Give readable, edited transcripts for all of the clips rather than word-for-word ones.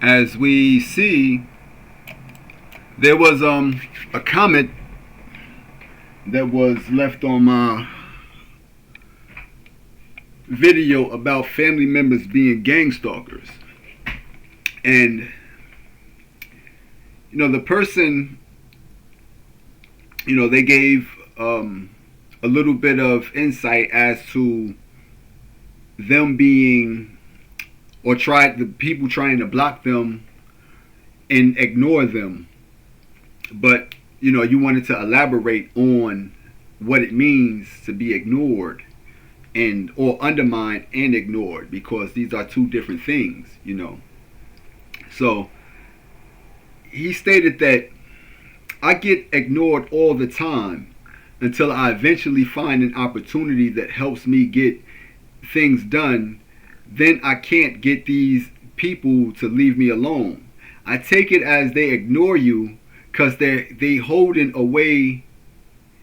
As we see, there was a comment that was left on my video about family members being gang stalkers. And the person, they gave a little bit of insight as to them being, or tried the people trying to block them and ignore them. But you wanted to elaborate on what it means to be ignored and or undermined and ignored, because these are two different things. So he stated that I get ignored all the time until I eventually find an opportunity that helps me get things done. Then I can't get these people to leave me alone. I take it as they ignore you because they holding away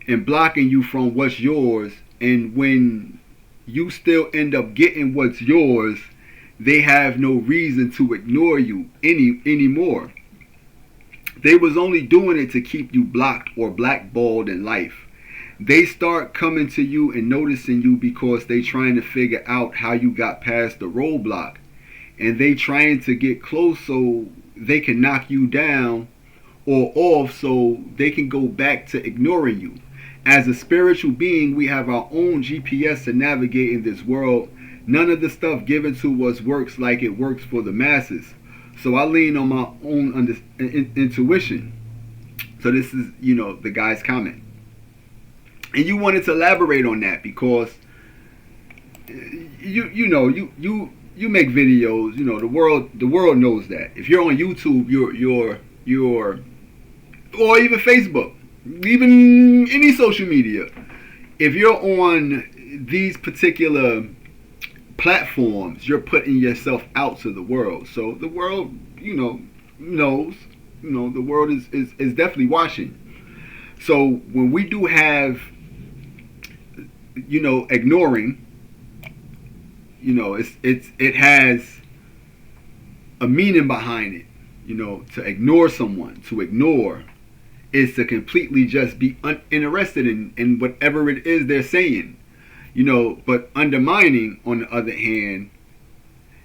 and blocking you from what's yours. And when you still end up getting what's yours, they have no reason to ignore you anymore. They was only doing it to keep you blocked or blackballed in life. They start coming to you and noticing you because they trying to figure out how you got past the roadblock. And they trying to get close so they can knock you down or off so they can go back to ignoring you. As a spiritual being, we have our own GPS to navigate in this world. None of the stuff given to us works like it works for the masses. So I lean on my own intuition. So this is, the guy's comment. And you wanted to elaborate on that because you make videos. The world knows that. If you're on YouTube, you're or even Facebook, even any social media, if you're on these particular platforms, you're putting yourself out to the world. So the world, knows. The world is definitely watching. So when we do have, ignoring, it has a meaning behind it. To ignore someone, to ignore is to completely just be uninterested in whatever it is they're saying. But undermining, on the other hand,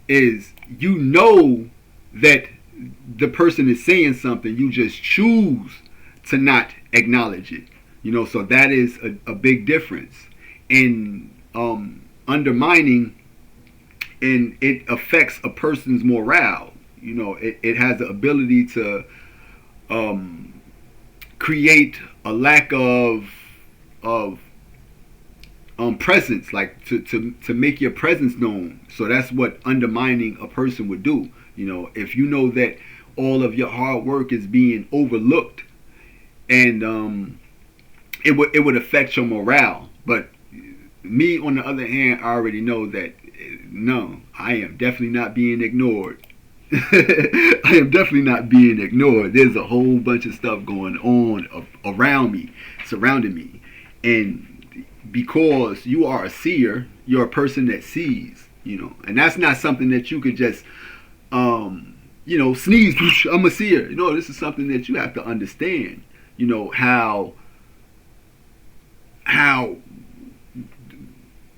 is that the person is saying something, you just choose to not acknowledge it. So that is a big difference. In undermining, and it affects a person's morale. It has the ability to create a lack of presence, like to make your presence known. So that's what undermining a person would do. If you know that all of your hard work is being overlooked, and it would affect your morale. But me, on the other hand, I already know that no, I am definitely not being ignored. I am definitely not being ignored. There's a whole bunch of stuff going on around me, surrounding me. And because you are a seer, you're a person that sees, and that's not something that you could just, sneeze, I'm a seer. This is something that you have to understand, how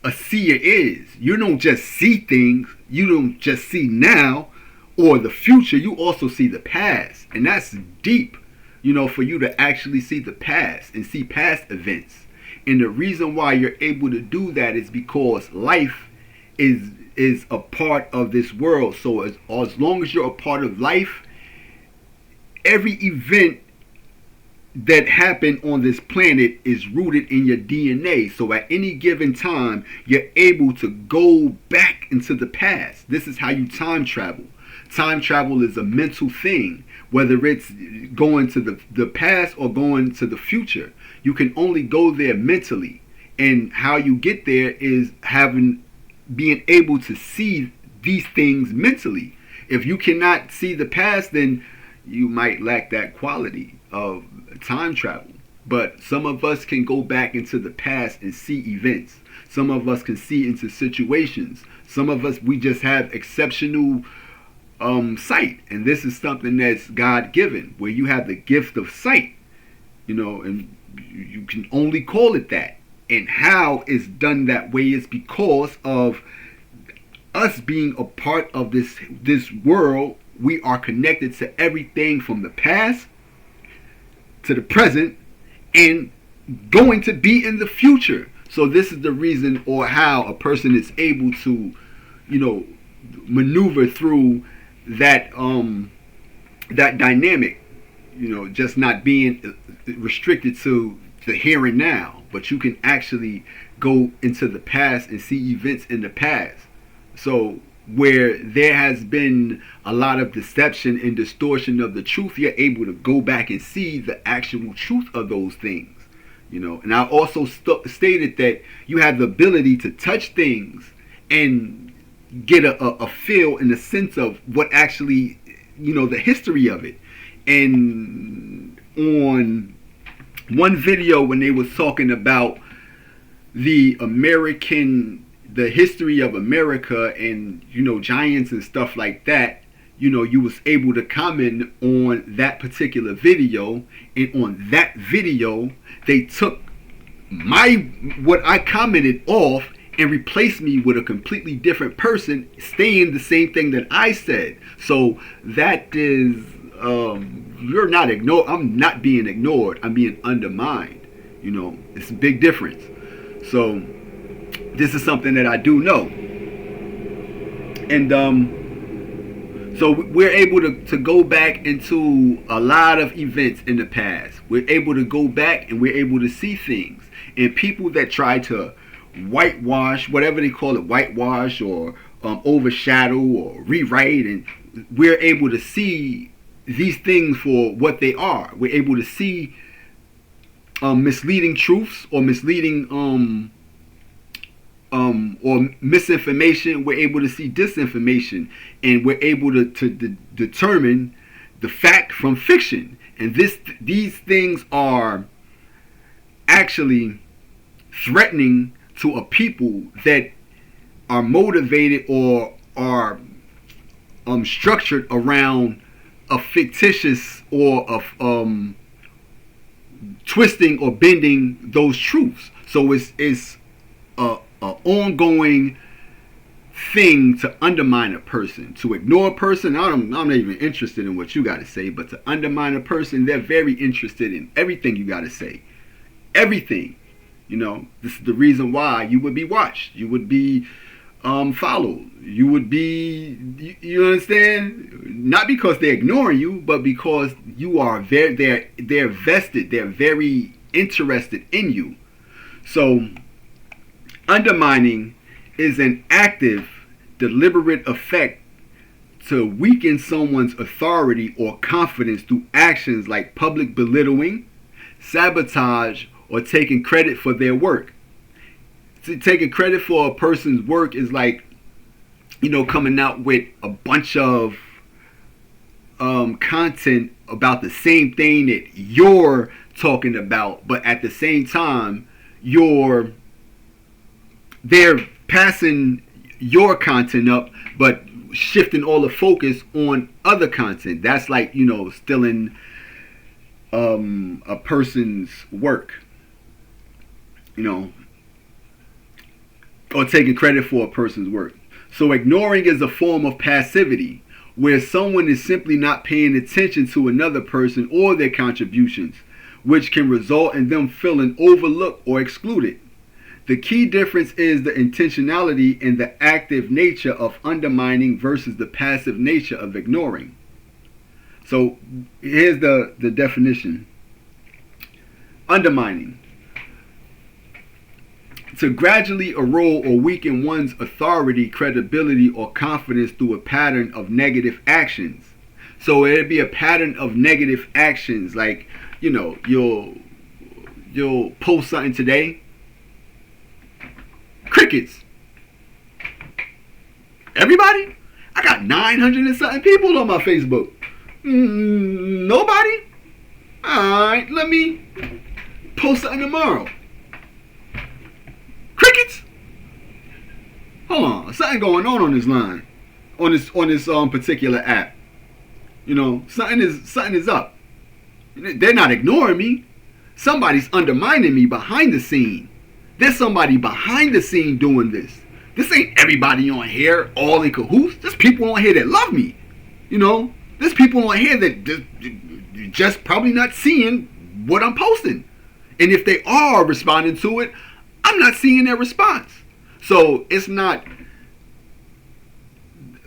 a seer is. You don't just see things, you don't just see now or the future, you also see the past. And that's deep, for you to actually see the past and see past events. And the reason why you're able to do that is because life is a part of this world. So as long as you're a part of life, every event that happened on this planet is rooted in your DNA. So at any given time, you're able to go back into the past. This is how you time travel. Time travel is a mental thing, whether it's going to the past or going to the future. You can only go there mentally. And how you get there is being able to see these things mentally. If you cannot see the past, then you might lack that quality of time travel. But some of us can go back into the past and see events. Some of us can see into situations. Some of us, we just have exceptional sight. And this is something that's God given, where you have the gift of sight, and you can only call it that. And how it's done that way is because of us being a part of this world. We are connected to everything from the past to the present and going to be in the future. So this is the reason, or how a person is able to, maneuver through that that dynamic, just not being restricted to the here and now, but you can actually go into the past and see events in the past. So where there has been a lot of deception and distortion of the truth, you're able to go back and see the actual truth of those things. And I also stated that you have the ability to touch things and get a feel in the sense of what actually, the history of it. And on one video, when they was talking about the history of America and, giants and stuff like that, you was able to comment on that particular video. And on that video, they took what I commented off and replaced me with a completely different person saying the same thing that I said. So that is, you're not ignored. I'm not being ignored. I'm being undermined. It's a big difference. So this is something that I do know. And so we're able to go back into a lot of events in the past. We're able to go back and we're able to see things. And people that try to whitewash, whatever they call it, whitewash or overshadow or rewrite, and we're able to see these things for what they are. We're able to see misleading truths or misleading or misinformation. We're able to see disinformation, and we're able to determine the fact from fiction. And these things are actually threatening to a people that are motivated or are structured around a fictitious or of twisting or bending those truths. So it's a ongoing thing to undermine a person, to ignore a person. I'm not even interested in what you got to say, but to undermine a person, they're very interested in everything you got to say. Everything. This is the reason why you would be watched. You would be followed. You would be, you understand? Not because they're ignoring you, but because you are they're vested. They're very interested in you. So undermining is an active, deliberate effect to weaken someone's authority or confidence through actions like public belittling, sabotage, or taking credit for their work. Taking credit for a person's work is like, coming out with a bunch of content about the same thing that you're talking about, but at the same time, they're passing your content up, but shifting all the focus on other content. That's like, stealing a person's work, or taking credit for a person's work. So ignoring is a form of passivity, where someone is simply not paying attention to another person or their contributions, which can result in them feeling overlooked or excluded. The key difference is the intentionality and the active nature of undermining versus the passive nature of ignoring. So here's the definition. Undermining: to gradually erode or weaken one's authority, credibility, or confidence through a pattern of negative actions. So it'd be a pattern of negative actions, like, you'll post something today, crickets. Everybody? I got 900 and something people on my Facebook. Nobody? Alright, let me post something tomorrow. Crickets? hold on, something going on this line, on this particular app. Something is up. They're not ignoring me. Somebody's undermining me behind the scene. There's somebody behind the scene doing this. This ain't everybody on here all in cahoots. There's people on here that love me. There's people on here that just probably not seeing what I'm posting. And if they are responding to it, I'm not seeing their response. So it's not,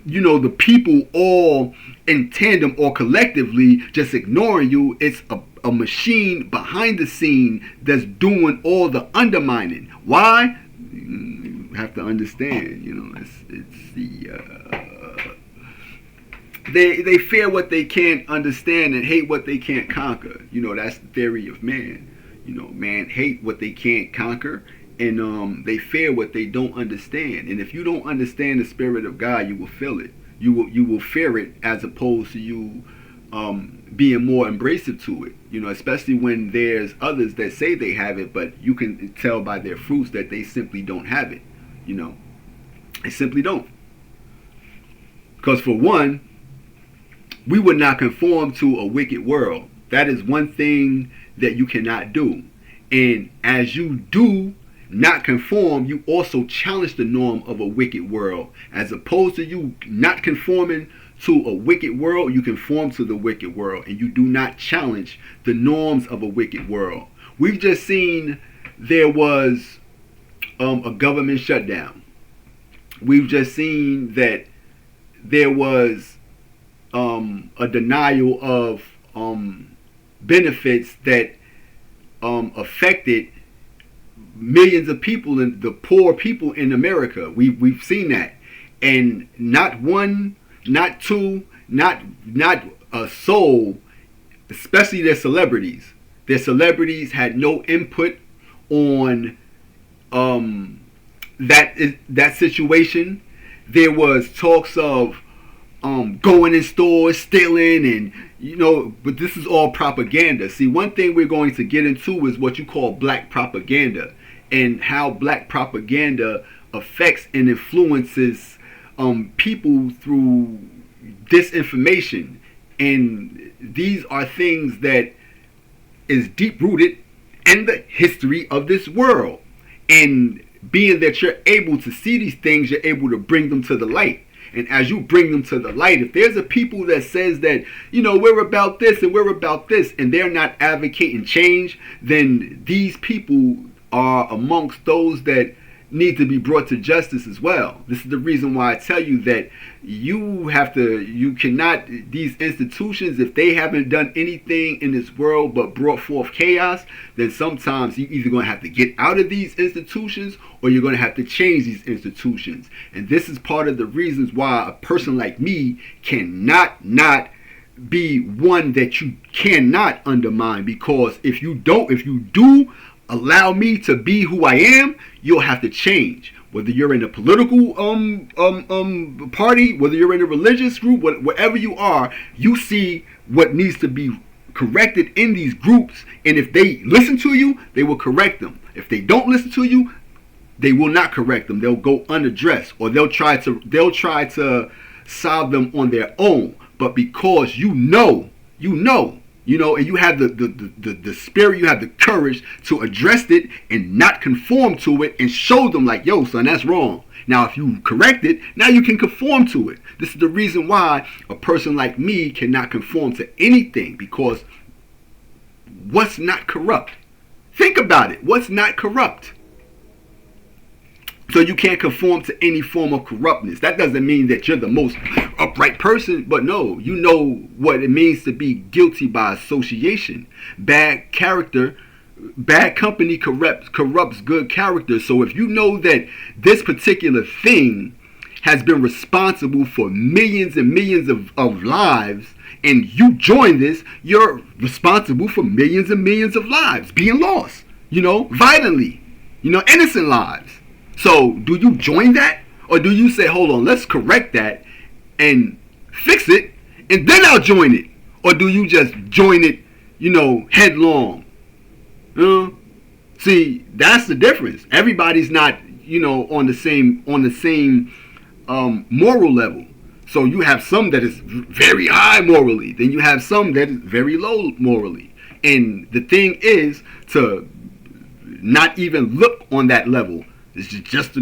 the people all in tandem or collectively just ignoring you. It's a machine behind the scene that's doing all the undermining. Why? You have to understand, it's the they fear what they can't understand and hate what they can't conquer. That's the theory of man. Man hate what they can't conquer, and they fear what they don't understand. And if you don't understand the spirit of God, you will feel it. You will fear it, as opposed to you being more embracive to it. Especially when there's others that say they have it, but you can tell by their fruits that they simply don't have it. They simply don't. Because for one, we would not conform to a wicked world. That is one thing that you cannot do. And as you do not conform, you also challenge the norm of a wicked world. As opposed to you not conforming to a wicked world, you conform to the wicked world, and you do not challenge the norms of a wicked world. We've just seen there was a government shutdown. We've just seen that there was a denial of benefits that affected millions of people, and the poor people in America. We've seen that, and not one, not two, not a soul, especially their celebrities. Their celebrities had no input on that situation. There was talks of going in stores, stealing, and but this is all propaganda. See, one thing we're going to get into is what you call black propaganda, and how black propaganda affects and influences people through disinformation. And these are things that is deep rooted in the history of this world. And being that you're able to see these things, you're able to bring them to the light. And as you bring them to the light, if there's a people that says that, we're about this and we're about this, and they're not advocating change, then these people are amongst those that need to be brought to justice as well. This is the reason why I tell you that you cannot, these institutions, if they haven't done anything in this world but brought forth chaos, then sometimes you're either going to have to get out of these institutions, or you're going to have to change these institutions. And this is part of the reasons why a person like me cannot not be one that you cannot undermine, because if you do allow me to be who I am, you'll have to change. Whether you're in a political party, whether you're in a religious group, wherever you are, you see what needs to be corrected in these groups, and if they listen to you, they will correct them. If they don't listen to you, they will not correct them. They'll go unaddressed, or they'll try to solve them on their own. But because you know, and you have the spirit, you have the courage to address it and not conform to it, and show them like, yo, son, that's wrong. Now, if you correct it, now you can conform to it. This is the reason why a person like me cannot conform to anything, because what's not corrupt? Think about it. What's not corrupt? So you can't conform to any form of corruptness. That doesn't mean that you're the most upright person, but no, you know what it means to be guilty by association. Bad character, bad company corrupts good character. So if you know that this particular thing has been responsible for millions and millions of lives, and you join this, you're responsible for millions and millions of lives being lost, violently, innocent lives. So do you join that? Or do you say, hold on, let's correct that and fix it, and then I'll join it? Or do you just join it, headlong? See, that's the difference. Everybody's not, on the same moral level. So you have some that is very high morally, then you have some that is very low morally. And the thing is to not even look on that level. It's just to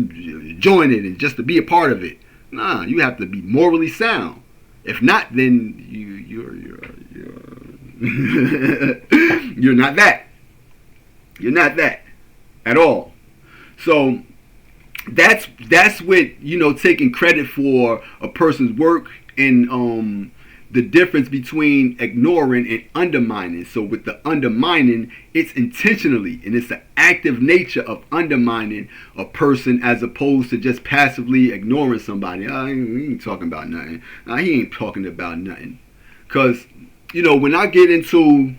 join it and just to be a part of it. Nah, you have to be morally sound. If not, then you're not that. You're not that at all. So that's what taking credit for a person's work and the difference between ignoring and undermining. So with the undermining, it's intentionally and it's the active nature of undermining a person as opposed to just passively ignoring somebody. He ain't talking about nothing. He ain't talking about nothing. Cause when I get into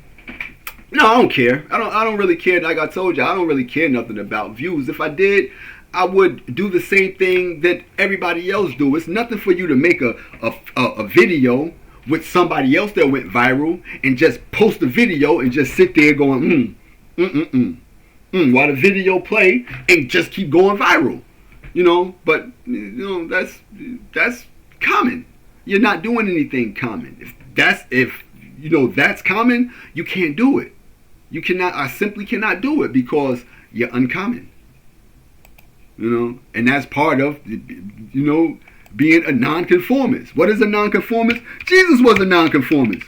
I don't care. I don't really care. Like I told you, I don't really care nothing about views. If I did, I would do the same thing that everybody else do. It's nothing for you to make a video with somebody else that went viral and just post a video and just sit there going while the video play and just keep going viral. But that's common. You're not doing anything common. If that's common, you can't do it. You cannot. I simply cannot do it because you're uncommon. And that's part of being a nonconformist. What is a nonconformist? Jesus was a nonconformist.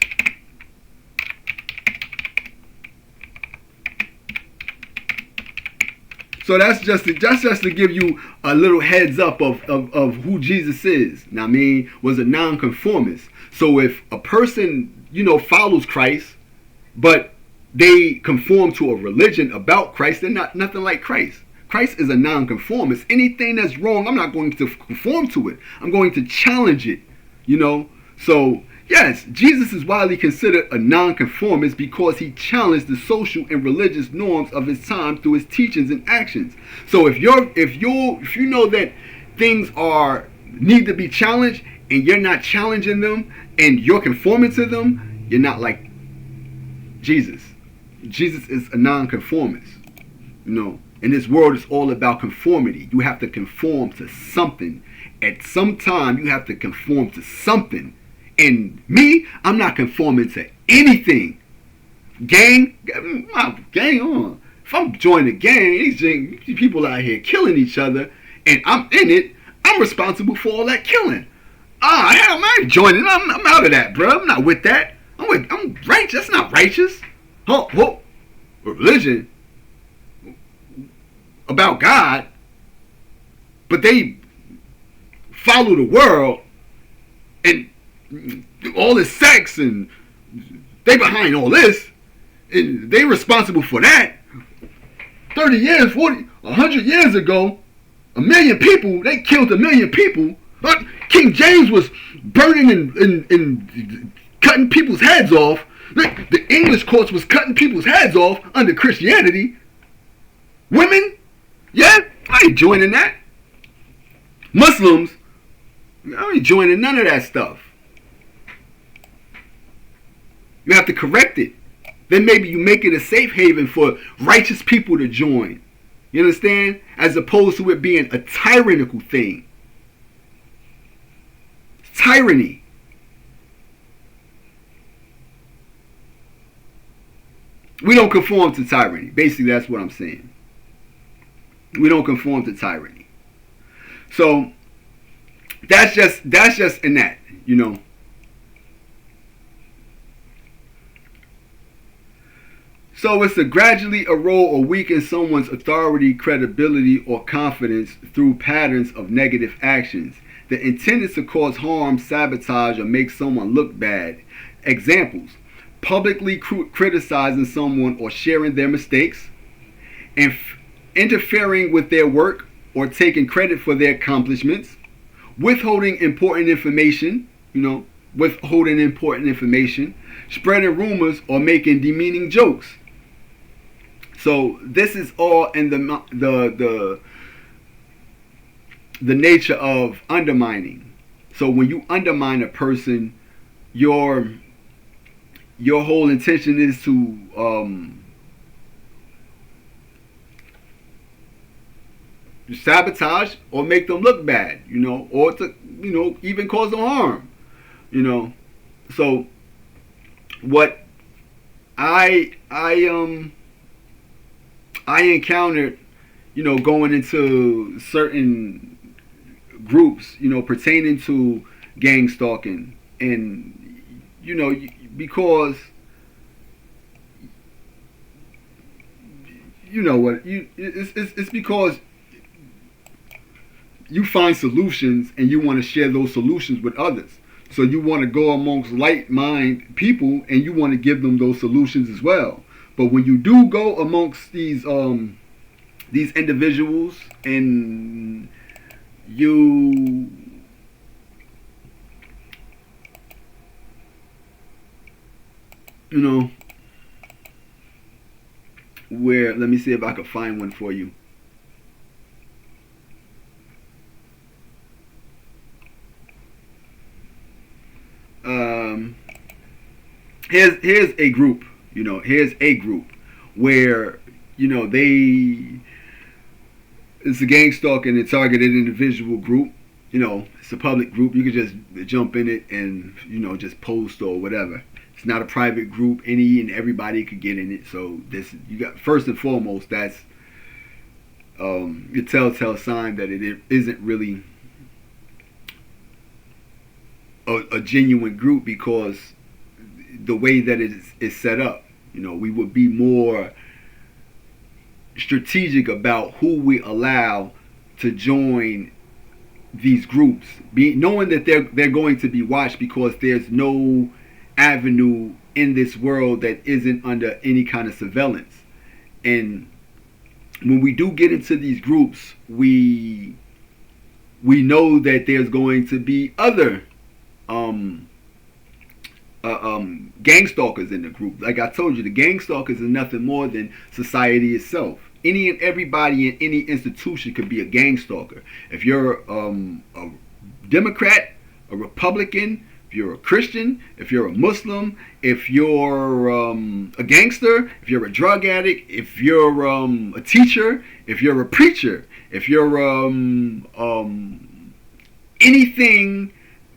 So that's just to give you a little heads up of who Jesus is. Now, was a nonconformist. So if a person follows Christ, but they conform to a religion about Christ, they're not nothing like Christ. Christ is a nonconformist. Anything that's wrong, I'm not going to conform to it. I'm going to challenge it. So yes, Jesus is widely considered a nonconformist because he challenged the social and religious norms of his time through his teachings and actions. So if you know that things need to be challenged and you're not challenging them and you're conforming to them, you're not like Jesus. Jesus is a nonconformist. And this world is all about conformity. You have to conform to something. At some time, you have to conform to something. And me, I'm not conforming to anything. Gang on. If I'm joining a gang, these people out here killing each other, and I'm in it, I'm responsible for all that killing. Hell, I ain't joining. I'm out of that, bro. I'm not with that. I'm righteous. That's not righteous. Religion about God, but they follow the world and all this sex and they behind all this and they responsible for that. 30 years, 40, 100 years ago, 1 million people, they killed 1 million people. King James was burning and cutting people's heads off. The English courts was cutting people's heads off under Christianity. Women, yeah, I ain't joining that. Muslims, I ain't joining none of that stuff. You have to correct it. Then maybe you make it a safe haven for righteous people to join. You understand? As opposed to it being a tyrannical thing. Tyranny. We don't conform to tyranny. Basically, that's what I'm saying. We don't conform to tyranny. So that's just in that, So it's to gradually erode or weaken someone's authority, credibility, or confidence through patterns of negative actions. The intent is to cause harm, sabotage, or make someone look bad. Examples: publicly criticizing someone or sharing their mistakes, and interfering with their work or taking credit for their accomplishments, withholding important information, spreading rumors or making demeaning jokes. So this is all in the nature of undermining. So when you undermine a person, your whole intention is to sabotage or make them look bad, or to, even cause them harm, you know. So what I encountered, going into certain groups, pertaining to gang stalking, and because it's because you find solutions and you want to share those solutions with others. So you want to go amongst like-minded people and you want to give them those solutions as well. But when you do go amongst these individuals and you where, let me see if I can find one for you. Here's a group, where it's a gang stalking and targeted individual group. It's a public group. You can just jump in it and just post or whatever. It's not a private group. Any and everybody could get in it. So this, you got, first and foremost, that's your telltale sign that it isn't really a genuine group, because the way that it is set up, we would be more strategic about who we allow to join these groups, knowing that they're going to be watched, because there's no avenue in this world that isn't under any kind of surveillance. And when we do get into these groups, we know that there's going to be other gang stalkers in the group. Like I told you, the gang stalkers is nothing more than society itself. Any and everybody in any institution could be a gang stalker. If you're a Democrat, a Republican, if you're a Christian, if you're a Muslim, if you're a gangster, if you're a drug addict, if you're a teacher, if you're a preacher, if you're anything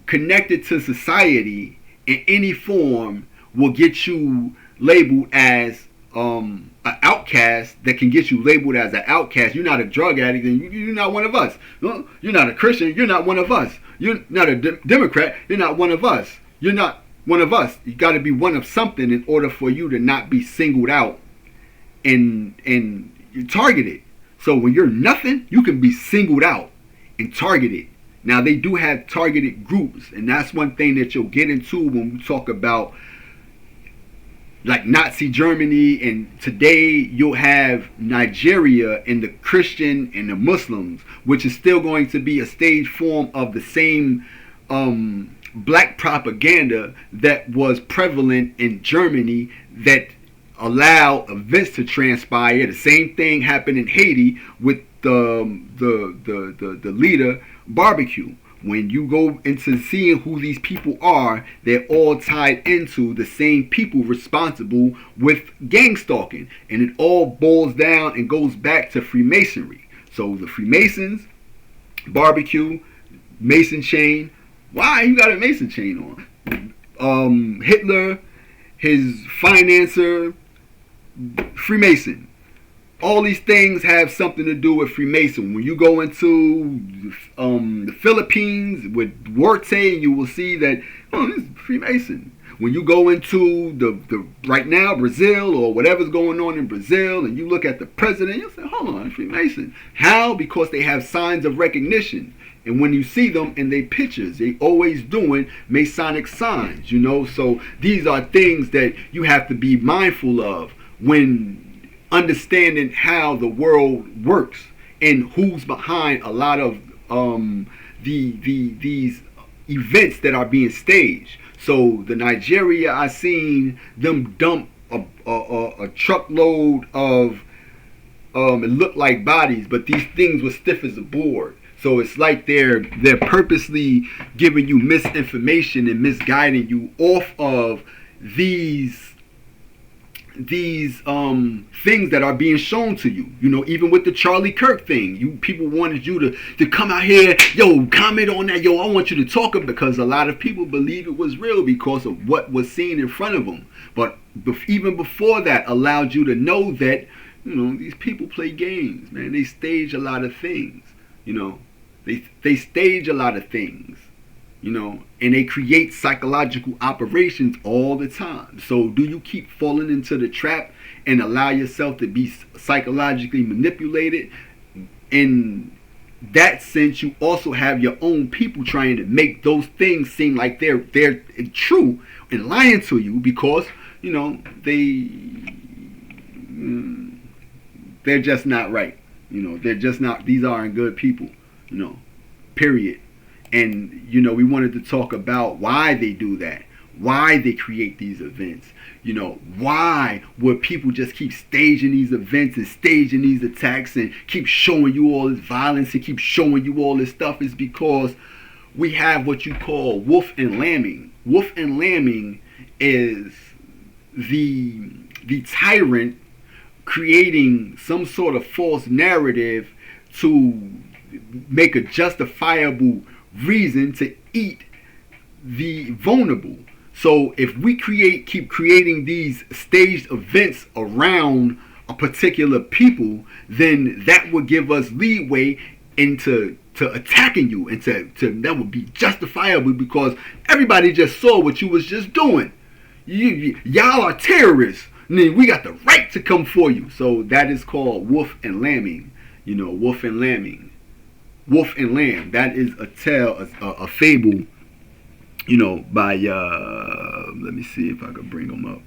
connected to society in any form will get you labeled as an outcast. That can get you labeled as an outcast. You're not a drug addict, and you're not one of us. You're not a Christian, you're not one of us. You're not a Democrat, you're not one of us. You're not one of us. You got to be one of something in order for you to not be singled out and targeted. So when you're nothing, you can be singled out and targeted. Now, they do have targeted groups, and that's one thing that you'll get into when we talk about like Nazi Germany, and today you'll have Nigeria and the Christian and the Muslims, which is still going to be a stage form of the same black propaganda that was prevalent in Germany that allow events to transpire. The same thing happened in Haiti with the leader Barbecue. When you go into seeing who these people are, they're all tied into the same people responsible with gang stalking. And it all boils down and goes back to Freemasonry. So the Freemasons, Barbecue, Mason chain. Why you got a Mason chain on? Hitler, his financer, Freemason. All these things have something to do with Freemason. When you go into the Philippines with Duarte, you will see that, this is Freemason. When you go into the right now Brazil or whatever's going on in Brazil, and you look at the president, you'll say, hold on, Freemason. How? Because they have signs of recognition. And when you see them in their pictures, they always doing Masonic signs, So these are things that you have to be mindful of when understanding how the world works and who's behind a lot of these events that are being staged. So the Nigeria, I seen them dump a truckload of it looked like bodies, but these things were stiff as a board. So it's like they're purposely giving you misinformation and misguiding you off of these things that are being shown to you. You know, even with the Charlie Kirk thing, people wanted you to come out here, yo, comment on that, yo, I want you to talk it, because a lot of people believe it was real because of what was seen in front of them. But even before that, allowed you to know that, you know, these people play games, man. They stage a lot of things. You know, they stage a lot of things. You know, and they create psychological operations all the time. So do you keep falling into the trap and allow yourself to be psychologically manipulated? In that sense, you also have your own people trying to make those things seem like they're true and lying to you, because, you know, they're just not right. You know, they're just not, these aren't good people, you know, period. And, you know, we wanted to talk about why they do that, why they create these events. You know, why would people just keep staging these events and staging these attacks and keep showing you all this violence and keep showing you all this stuff? Is because we have what you call wolf and lambing. Wolf and lambing is the tyrant creating some sort of false narrative to make a justifiable reason to eat the vulnerable. So if we keep creating these staged events around a particular people, then that would give us leeway into attacking you, and that would be justifiable, because everybody just saw what you was just doing. Y'all are terrorists, and then we got the right to come for you. So that is called wolf and lambing. You know, wolf and lambing. Wolf and Lamb. That is a tale, a fable, you know, by let me see if I can bring them up.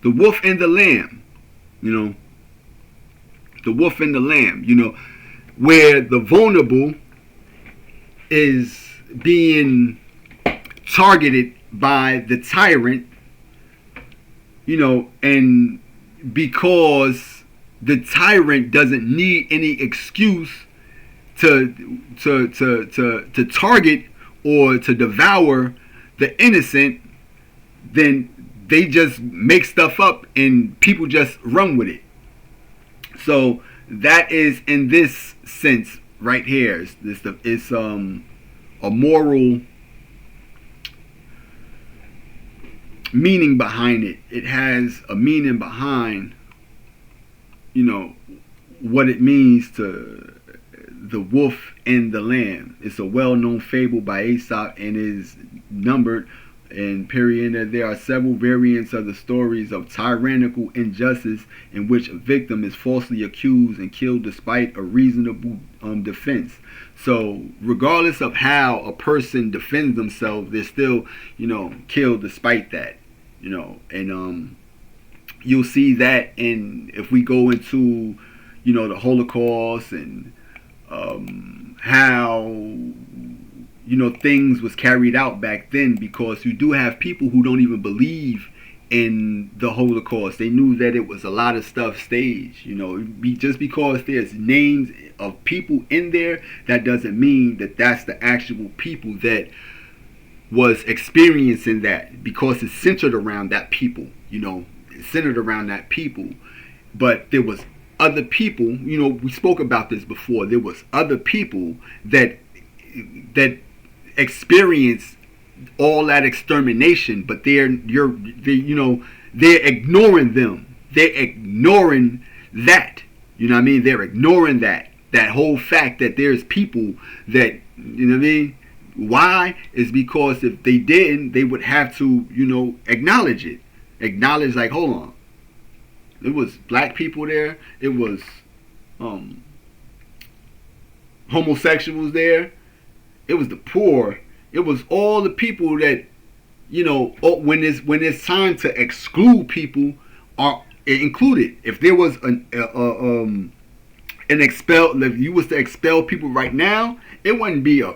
The Wolf and the Lamb, you know, the Wolf and the Lamb, you know, where the vulnerable is being targeted by the tyrant, you know, and because the tyrant doesn't need any excuse to target or to devour the innocent, then they just make stuff up and people just run with it. So that is, in this sense right here, it's a moral meaning behind it. It has a meaning behind, you know, what it means to the wolf and the lamb. It's a well-known fable by Aesop and is numbered in period. There are several variants of the stories of tyrannical injustice in which a victim is falsely accused and killed despite a reasonable defense. So regardless of how a person defends themselves, they're still, you know, killed despite that. You know, and you'll see that if we go into, you know, the Holocaust and how, you know, things was carried out back then, because you do have people who don't even believe in the Holocaust. They knew that it was a lot of stuff staged. You know, just because there's names of people in there, that doesn't mean that that's the actual people that was experiencing that, because it's centered around that people. You know, it's centered around that people. But there was other people, you know, we spoke about this before, there was other people that experienced all that extermination, but they're ignoring them. They're ignoring that. You know what I mean? They're ignoring that whole fact that there's people that, you know what I mean? Why? Is because if they didn't, they would have to, you know, acknowledge it. Acknowledge, like, hold on. It was black people there. It was homosexuals there. It was the poor. It was all the people that, you know, when it's time to exclude people, are included. If there was an expel, if you was to expel people right now, it wouldn't be a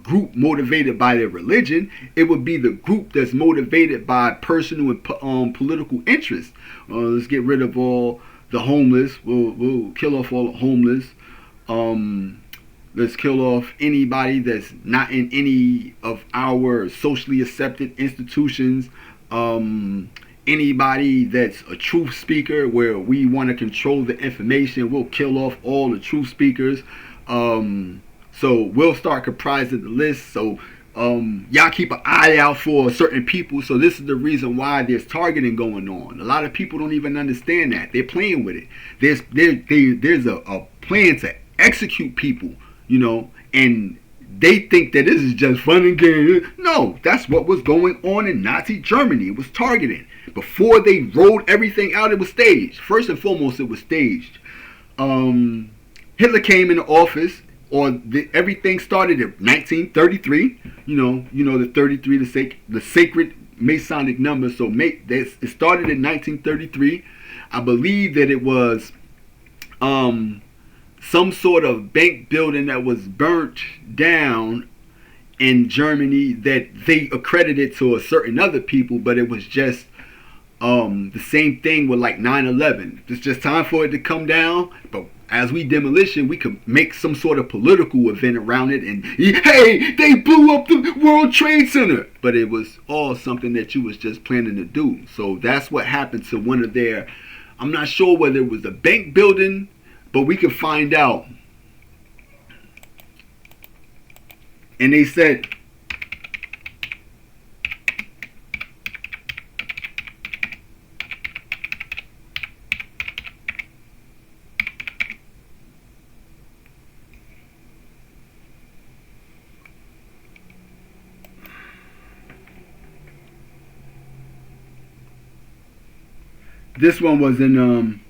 group motivated by their religion. It would be the group that's motivated by personal and political interests. Let's get rid of all the homeless. We'll kill off all the homeless. Let's kill off anybody that's not in any of our socially accepted institutions. Anybody that's a truth speaker where we want to control the information, we'll kill off all the truth speakers. So we'll start comprising the list. So y'all keep an eye out for certain people. So this is the reason why there's targeting going on. A lot of people don't even understand that. They're playing with it. There's a plan to execute people, and they think that this is just fun and games. No, that's what was going on in Nazi Germany. It was targeting. Before they rolled everything out, it was staged. First and foremost, it was staged. Hitler came into office, everything started in 1933. The 33, the sacred Masonic number. So it started in 1933. I believe that it was some sort of bank building that was burnt down in Germany that they accredited to a certain other people, but it was just the same thing with like 9/11. It's just time for it to come down, but as we demolition, we could make some sort of political event around it, and hey, they blew up the World Trade Center. But it was all something that you was just planning to do. So that's what happened to one of their, I'm not sure whether it was a bank building, but we could find out. And they said, this one was in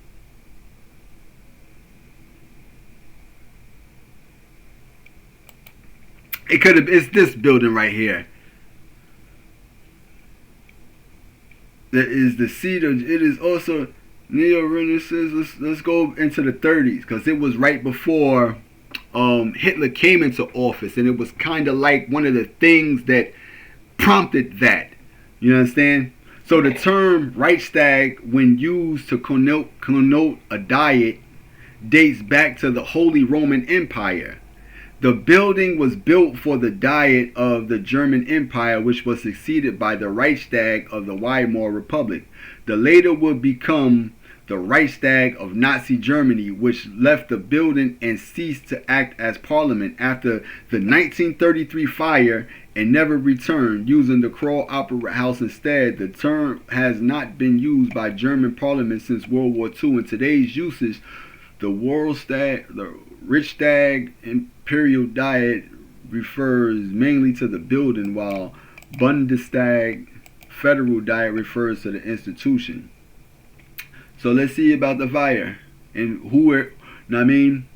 it could have, it's this building right here. That is the seat of, it is also neo-Renaissance. Let's go into the 30s, because it was right before Hitler came into office, and it was kind of like one of the things that prompted that. You understand? So the term Reichstag, when used to connote a diet, dates back to the Holy Roman Empire. The building was built for the Diet of the German Empire, which was succeeded by the Reichstag of the Weimar Republic. The later would become the Reichstag of Nazi Germany, which left the building and ceased to act as parliament after the 1933 fire and never returned, using the Kroll Opera House instead. The term has not been used by German parliament since World War II. In today's usage, the Reichstag Imperial Diet refers mainly to the building, while Bundestag Federal Diet refers to the institution. So let's see about the fire and who it, I mean,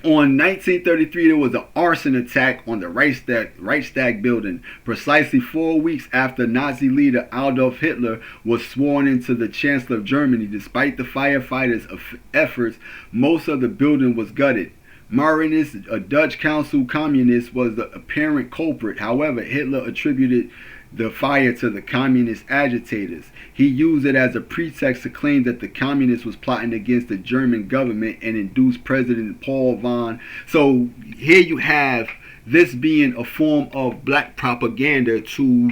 on 1933, there was an arson attack on the Reichstag building, precisely 4 weeks after Nazi leader Adolf Hitler was sworn into the Chancellor of Germany. Despite the firefighters' efforts, most of the building was gutted. Marinus, a Dutch council communist, was the apparent culprit. However, Hitler attributed the fire to the communist agitators. He used it as a pretext to claim that the communists was plotting against the German government and induced President Paul von. So here you have this being a form of black propaganda to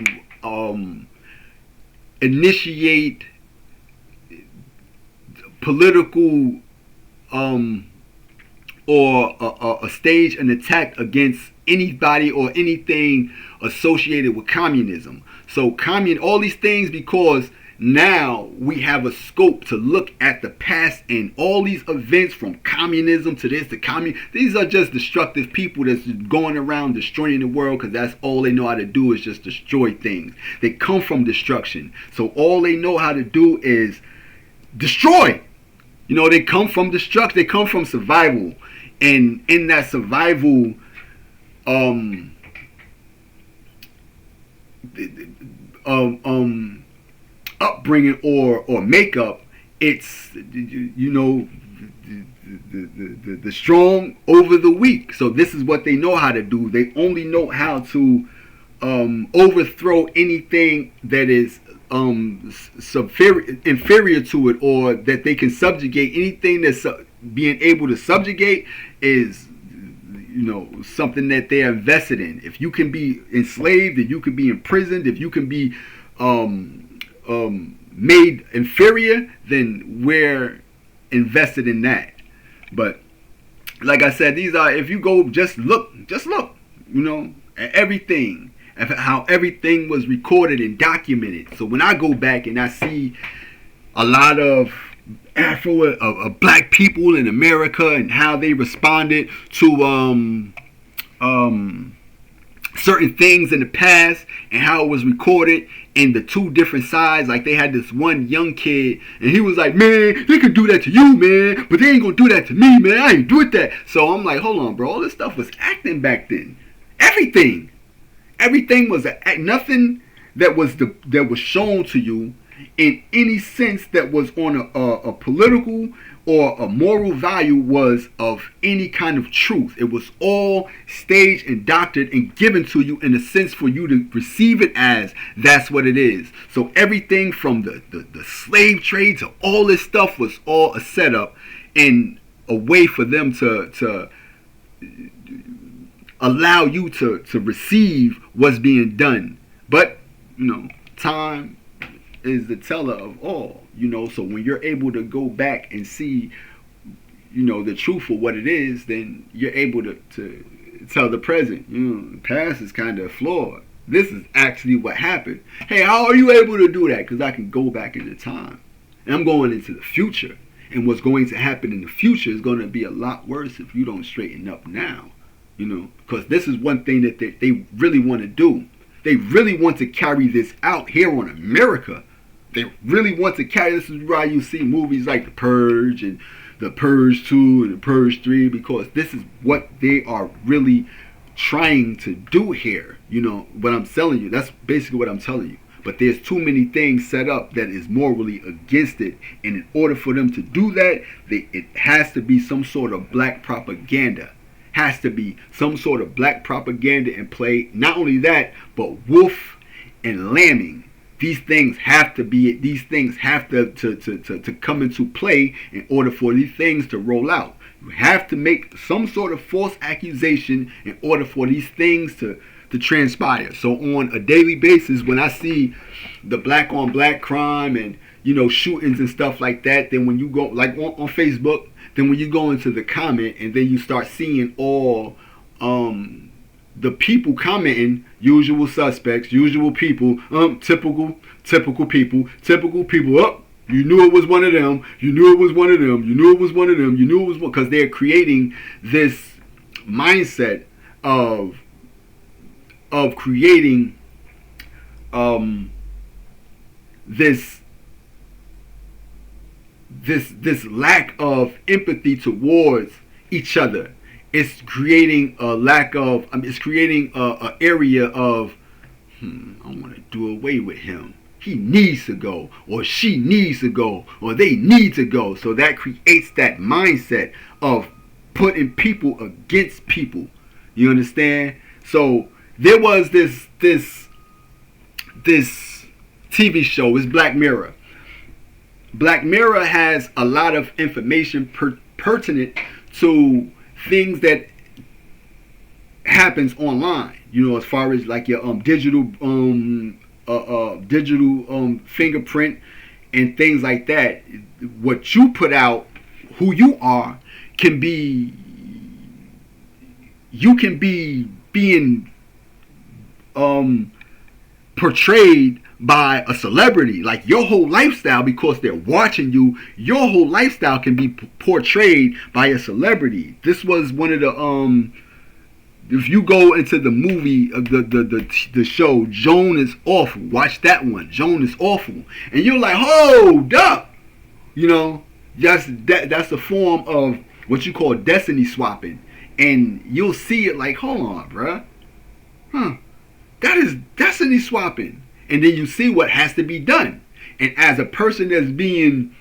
initiate political or stage an attack against anybody or anything associated with communism. So all these things, because now we have a scope to look at the past and all these events from communism to this to communism. These are just destructive people that's going around destroying the world, because that's all they know how to do is just destroy things. They come from destruction. So all they know how to do is destroy. They come from destruction. They come from survival. And in that survival upbringing or makeup, it's the strong over the weak. So this is what they know how to do. They only know how to overthrow anything that is inferior to it, or that they can subjugate anything that's being able to subjugate is, something that they're invested in. If you can be enslaved, if you can be imprisoned, if you can be made inferior, then we're invested in that. But like I said, these are, if you go just look, at everything, at how everything was recorded and documented. So when I go back and I see a lot of black people in America and how they responded to certain things in the past and how it was recorded in the two different sides. Like they had this one young kid and he was like, man, they could do that to you, man, but they ain't gonna do that to me, man. I ain't doing that. So I'm like, hold on, bro, all this stuff was acting back then. Everything was nothing that was shown to you in any sense that was on a political or a moral value was of any kind of truth. It was all staged and doctored and given to you in a sense for you to receive it as that's what it is. So everything from the slave trade to all this stuff was all a setup and a way for them to allow you to receive what's being done. But, time is the teller of all, so when you're able to go back and see, the truth for what it is, then you're able to tell the present. The past is kind of flawed. This is actually what happened. Hey, how are you able to do that? Because I can go back into time. And I'm going into the future. And what's going to happen in the future is going to be a lot worse if you don't straighten up now. Because this is one thing that they really want to do. They really want to carry this out here on America. They really want to carry this. Is why you see movies like The Purge and The Purge 2 and The Purge 3, because this is what they are really trying to do here. What I'm telling you, that's basically what I'm telling you. But there's too many things set up that is morally against it. And in order for them to do that, it has to be some sort of black propaganda. Has to be some sort of black propaganda in play. Not only that, but wolf and lambing. These things have to come into play in order for these things to roll out. You have to make some sort of false accusation in order for these things to transpire. So on a daily basis, when I see the black on black crime and shootings and stuff like that, then when you go like on Facebook, then when you go into the comment and then you start seeing all the people commenting, usual suspects, usual people, typical people, oh, you knew it was one of them, you knew it was one of them, you knew it was one of them, you knew it was one, because they're creating this mindset of creating this lack of empathy towards each other. It's creating a lack of, it's creating a area of, I want to do away with him. He needs to go, or she needs to go, or they need to go. So that creates that mindset of putting people against people. You understand? So there was this TV show, it's Black Mirror. Black Mirror has a lot of information pertinent to things that happens online, as far as like your digital fingerprint and things like that. What you put out, who you are, can be being portrayed by a celebrity. Like your whole lifestyle, because they're watching you, your whole lifestyle can be portrayed by a celebrity. This was one of the if you go into the movie of the show Joan is Awful, watch that one. Joan is Awful, and you're like, hold up, that's a form of what you call destiny swapping, and you'll see it like, hold on, bruh, that is destiny swapping. And then you see what has to be done. And as a person that's being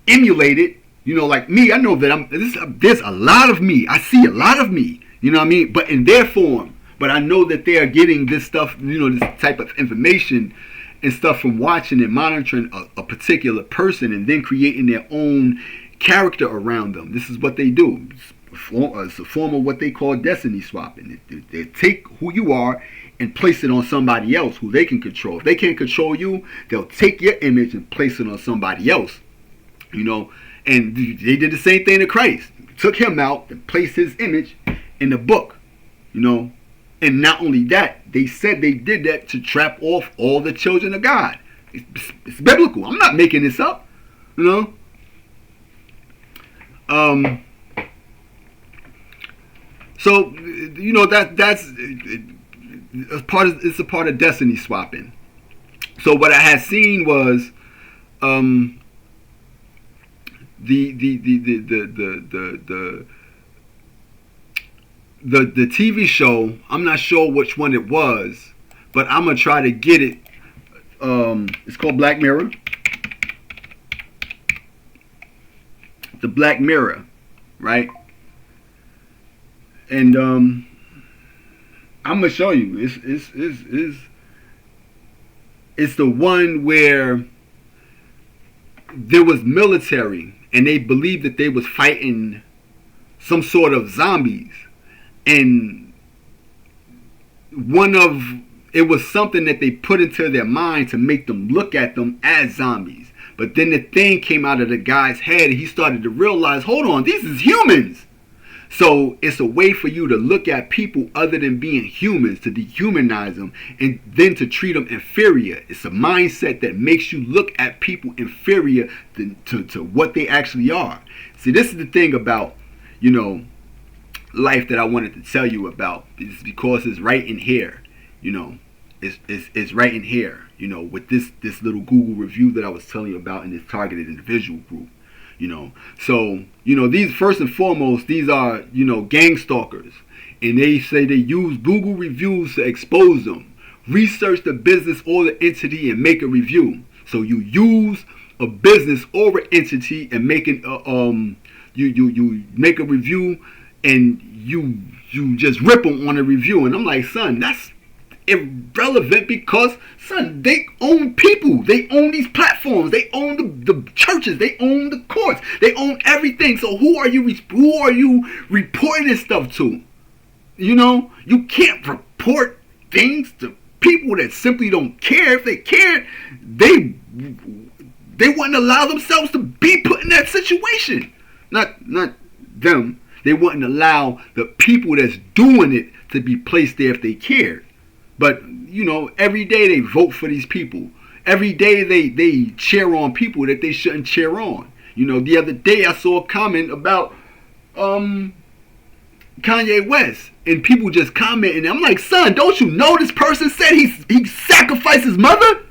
emulated, like me, I know that there's a lot of me. I see a lot of me, you know what I mean? But in their form. But I know that they are getting this stuff, this type of information and stuff from watching and monitoring a particular person and then creating their own character around them. This is what they do. It's a form of what they call destiny swapping. They take who you are and place it on somebody else who they can control. If they can't control you, they'll take your image and place it on somebody else. You know, and they did the same thing to Christ. Took him out and placed his image in the book. You know, and not only that, they said they did that to trap off all the children of God. It's biblical. I'm not making this up. You know. So you know that's a part of, it's a part of destiny swapping. So what I had seen was the TV show. I'm not sure which one it was, but I'm gonna try to get it. It's called Black Mirror. The Black Mirror, right? And I'm gonna show you. It's the one where there was military and they believed that they was fighting some sort of zombies, and it was something that they put into their mind to make them look at them as zombies. But then the thing came out of the guy's head and he started to realize, hold on, these is humans. So it's a way for you to look at people other than being humans, to dehumanize them, and then to treat them inferior. It's a mindset that makes you look at people inferior to what they actually are. See, this is the thing about, you know, life that I wanted to tell you about. It's because it's right in here, you know. It's right in here, you know, with this little Google review that I was telling you about in this targeted individual group. You know, so, you know, these, first and foremost, these are, you know, gang stalkers. And they say they use Google reviews to expose them. Research the business or the entity and make a review. So you use a business or an entity and making you make a review, and you just rip them on a review. And I'm like, son, that's irrelevant, because, son, they own people. They own these platforms. They own the churches. They own the courts. They own everything. So who are you reporting this stuff to? You know, you can't report things to people that simply don't care. If they cared, they wouldn't allow themselves to be put in that situation. Not them. They wouldn't allow the people that's doing it to be placed there if they cared. But, you know, every day they vote for these people. Every day they cheer on people that they shouldn't cheer on. You know, the other day I saw a comment about Kanye West, and people just commenting. I'm like, son, don't you know this person said he sacrificed his mother?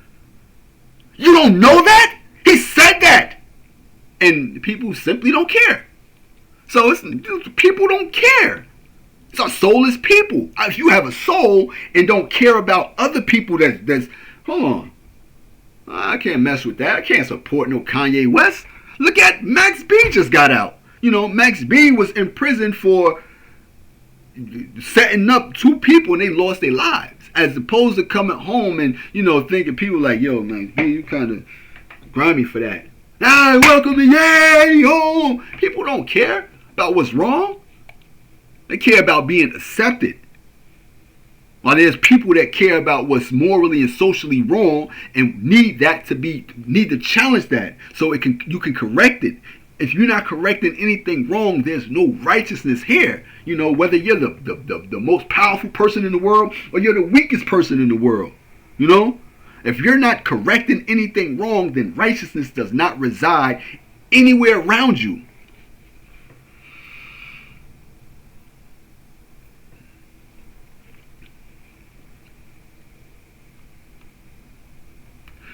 You don't know that? He said that. And people simply don't care. So people don't care. It's our soulless people. If you have a soul and don't care about other people, that's hold on. I can't mess with that. I can't support no Kanye West. Look at Max B just got out. You know, Max B was in prison for setting up two people and they lost their lives. As opposed to coming home and, you know, thinking people like, yo, Max B, you kind of grimy for that. Ah, welcome to Yay Home. People don't care about what's wrong. They care about being accepted. While there's people that care about what's morally and socially wrong and need to challenge that so you can correct it. If you're not correcting anything wrong, there's no righteousness here. You know, whether you're the most powerful person in the world or you're the weakest person in the world. You know, if you're not correcting anything wrong, then righteousness does not reside anywhere around you.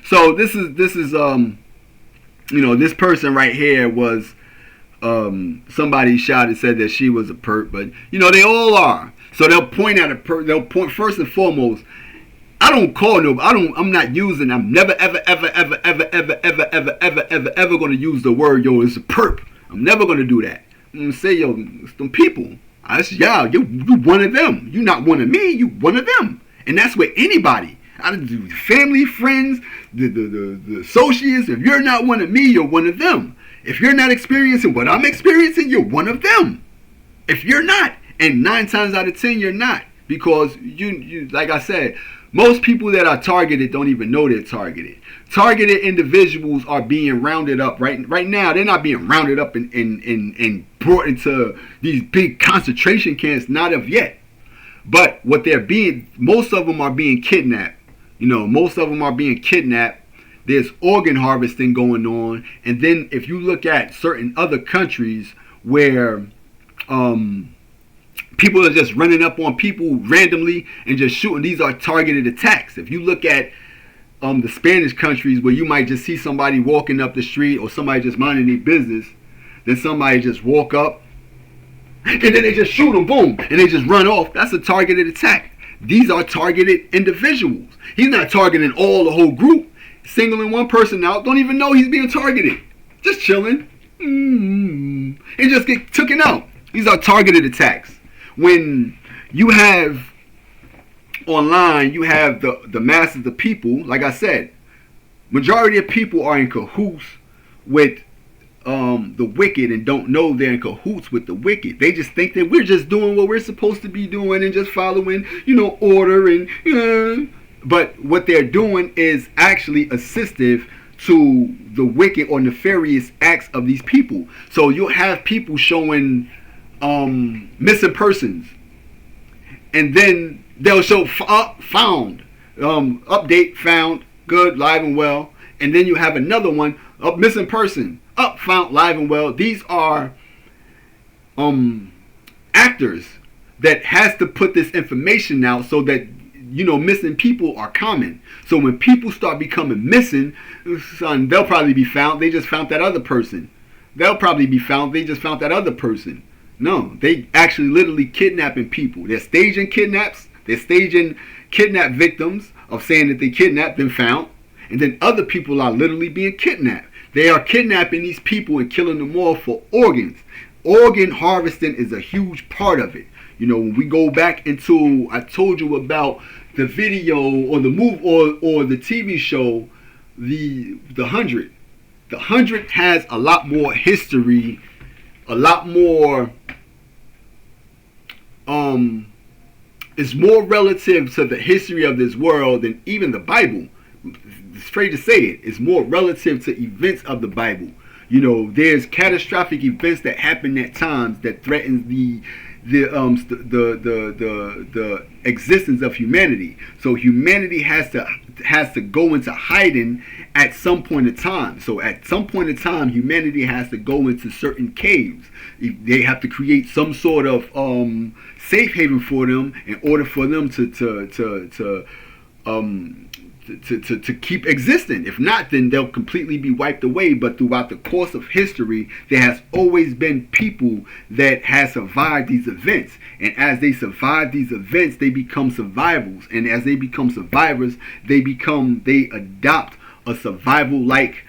So this is you know, this person right here was somebody said that she was a perp, but you know they all are. So they'll point at they'll point first and foremost. I'm never ever gonna use the word, yo, it's a perp. I'm never gonna do that. I'm gonna say, yo, it's them people. You one of them. You not one of me, you one of them. And that's with anybody. I do family, friends, the associates. If you're not one of me, you're one of them. If you're not experiencing what I'm experiencing, you're one of them. If you're not, and 9 times out of 10, you're not, because you like I said, most people that are targeted don't even know they're targeted. Targeted individuals are being rounded up right now. They're not being rounded up and brought into these big concentration camps, not of yet. But what they're being, most of them are being kidnapped. Most of them are being kidnapped. There's organ harvesting going on. And then if you look at certain other countries where people are just running up on people randomly and just shooting, these are targeted attacks. If you look at the Spanish countries where you might just see somebody walking up the street or somebody just minding their business, then somebody just walk up and then they just shoot them, boom, and they just run off. That's a targeted attack. These are targeted individuals. He's not targeting the whole group. Singling one person out, don't even know he's being targeted. Just chilling. And just get taken out. These are targeted attacks. When you have online, you have the masses of people, like I said, majority of people are in cahoots with the wicked and don't know they're in cahoots with the wicked. They just think that we're just doing what we're supposed to be doing and just following, order and but what they're doing is actually assistive to the wicked or nefarious acts of these people. So you'll have people showing missing persons, and then they'll show found, update, found, good, live and well, and then you have another one, missing person, found, live and well. These are actors that has to put this information out so that missing people are common. So when people start becoming missing, son, they'll probably be found. They just found that other person. They'll probably be found. They just found that other person. No, they actually literally kidnapping people. They're staging kidnaps. They're staging kidnap victims of saying that they kidnapped and found. And then other people are literally being kidnapped. They are kidnapping these people and killing them all for organs. Organ harvesting is a huge part of it. When we go back into, I told you about the video or the move or the TV show, the 100. The 100 has a lot more history, a lot more. It's more relative to the history of this world than even the Bible. It's afraid to say it. It's more relative to events of the Bible. There's catastrophic events that happen at times that threaten the existence of humanity. So humanity has to go into hiding at some point in time. So at some point in time, humanity has to go into certain caves. They have to create some sort of safe haven for them in order for them to keep existing. If not, then they'll completely be wiped away. But throughout the course of history, there has always been people that have survived these events. And as they survive these events, they become survivals. And as they become survivors, they adopt a survival-like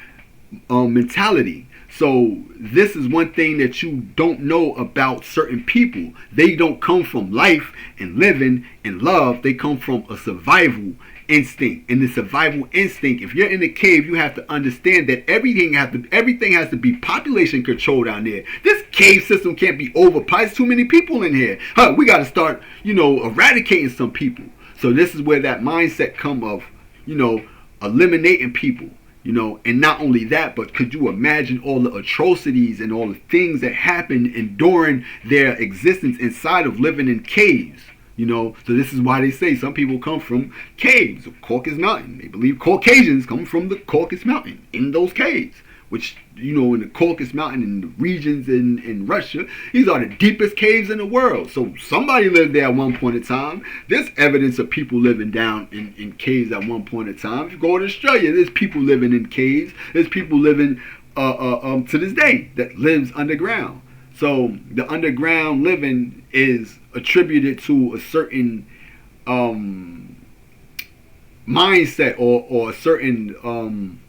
mentality. So this is one thing that you don't know about certain people. They don't come from life and living and love. They come from a survival instinct. And the survival instinct, if you're in a cave, you have to understand that everything has to be population control down there. This cave system can't be overpopulated. There's too many people in here. We got to start, eradicating some people. So this is where that mindset come of, eliminating people. And not only that, but could you imagine all the atrocities and all the things that happened during their existence inside of living in caves? So this is why they say some people come from caves of Caucasus Mountain. They believe Caucasians come from the Caucasus Mountain in those caves, which, in the Caucasus Mountain and the regions in Russia, these are the deepest caves in the world. So somebody lived there at one point in time. There's evidence of people living down in caves at one point in time. If you go to Australia, there's people living in caves. There's people living to this day that lives underground. So the underground living is attributed to a certain mindset or a certain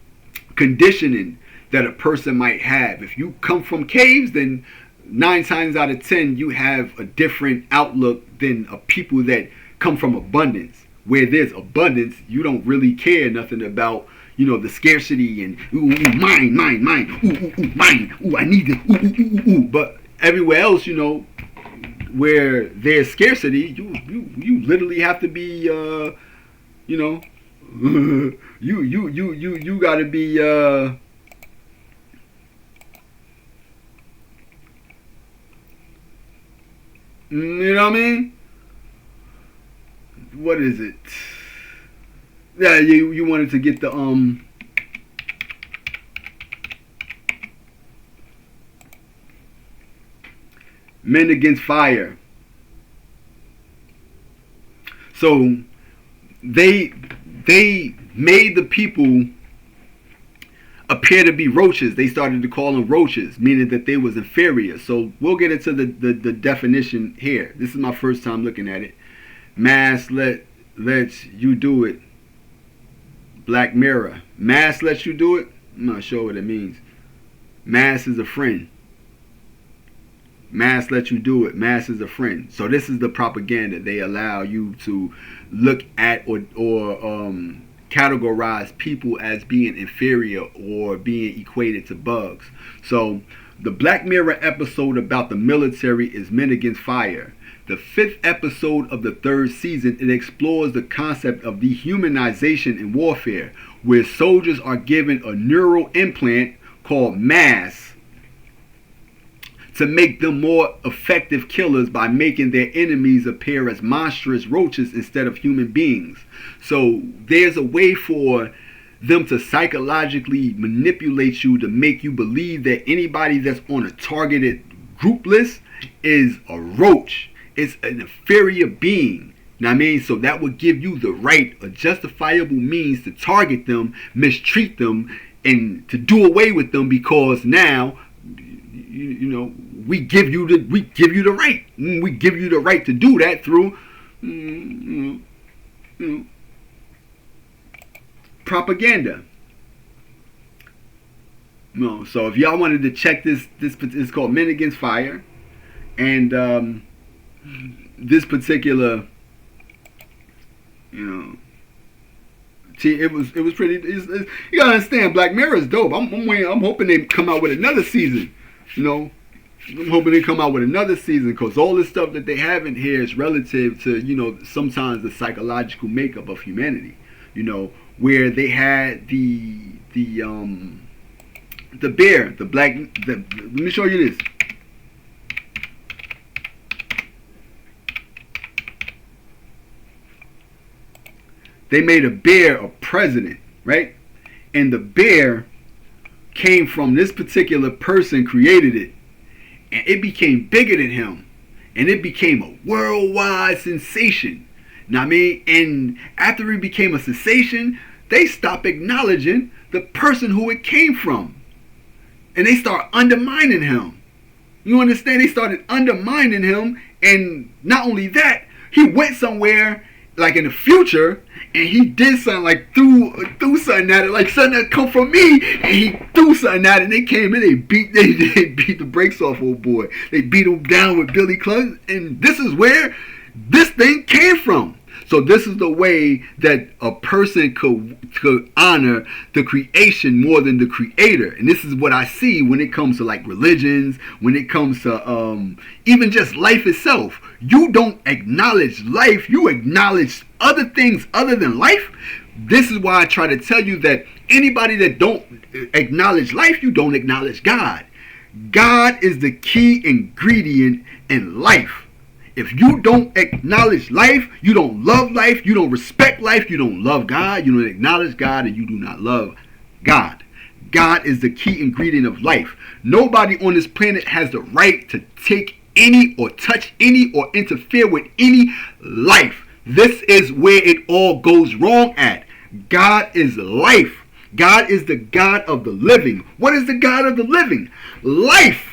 conditioning that a person might have. If you come from caves, then 9 times out of 10 you have a different outlook than a people that come from abundance, where there's abundance, you don't really care nothing about, the scarcity and mine, mine, I need this, But everywhere else, where there's scarcity, you literally have to be, you gotta be, you know what I mean? What is it? Yeah, you wanted to get the men against fire. So they made the people appear to be roaches. They started to call them roaches, meaning that they was inferior. So we'll get into the definition here. This is my first time looking at it. Mass lets you do it. Black Mirror. Mass lets you do it? I'm not sure what it means. Mass is a friend. Mass lets you do it. Mass is a friend. So this is the propaganda. They allow you to look at or categorize people as being inferior or being equated to bugs. So the Black Mirror episode about the military is Men Against Fire. The 5th episode of the 3rd season, it explores the concept of dehumanization in warfare, where soldiers are given a neural implant called mass to make them more effective killers by making their enemies appear as monstrous roaches instead of human beings. So there's a way for them to psychologically manipulate you to make you believe that anybody that's on a targeted group list is a roach. It's an inferior being. Know what I mean? So that would give you the right, a justifiable means to target them, mistreat them, and to do away with them, because now, we give you the right. We give you the right to do that through propaganda. So if y'all wanted to check this it's called Men Against Fire, and this particular, it was pretty. You gotta understand, Black Mirror is dope. I'm hoping they come out with another season. I'm hoping they come out with another season, because all the stuff that they have in here is relative to sometimes the psychological makeup of humanity. Where they had the bear, let me show you this. They made a bear a president, right? And the bear came from this particular person, created it, and it became bigger than him, and it became a worldwide sensation. Know what I mean? And after it became a sensation, they stopped acknowledging the person who it came from, and they start undermining him. You understand? They started undermining him, and not only that, he went somewhere like in the future, and he did something, like threw something at it, like something that come from me, and he threw something at it, and they came in, they beat the brakes off old boy. They beat him down with billy clubs, and this is where this thing came from. So this is the way that a person could honor the creation more than the creator. And this is what I see when it comes to like religions, when it comes to even just life itself. You don't acknowledge life, you acknowledge other things other than life. This is why I try to tell you that anybody that don't acknowledge life, you don't acknowledge God. God is the key ingredient in life. If you don't acknowledge life, you don't love life, you don't respect life, you don't love God, you don't acknowledge God, and you do not love God. God is the key ingredient of life. Nobody on this planet has the right to take any or touch any or interfere with any life. This is where it all goes wrong at. God is life. God is the God of the living. What is the God of the living? Life.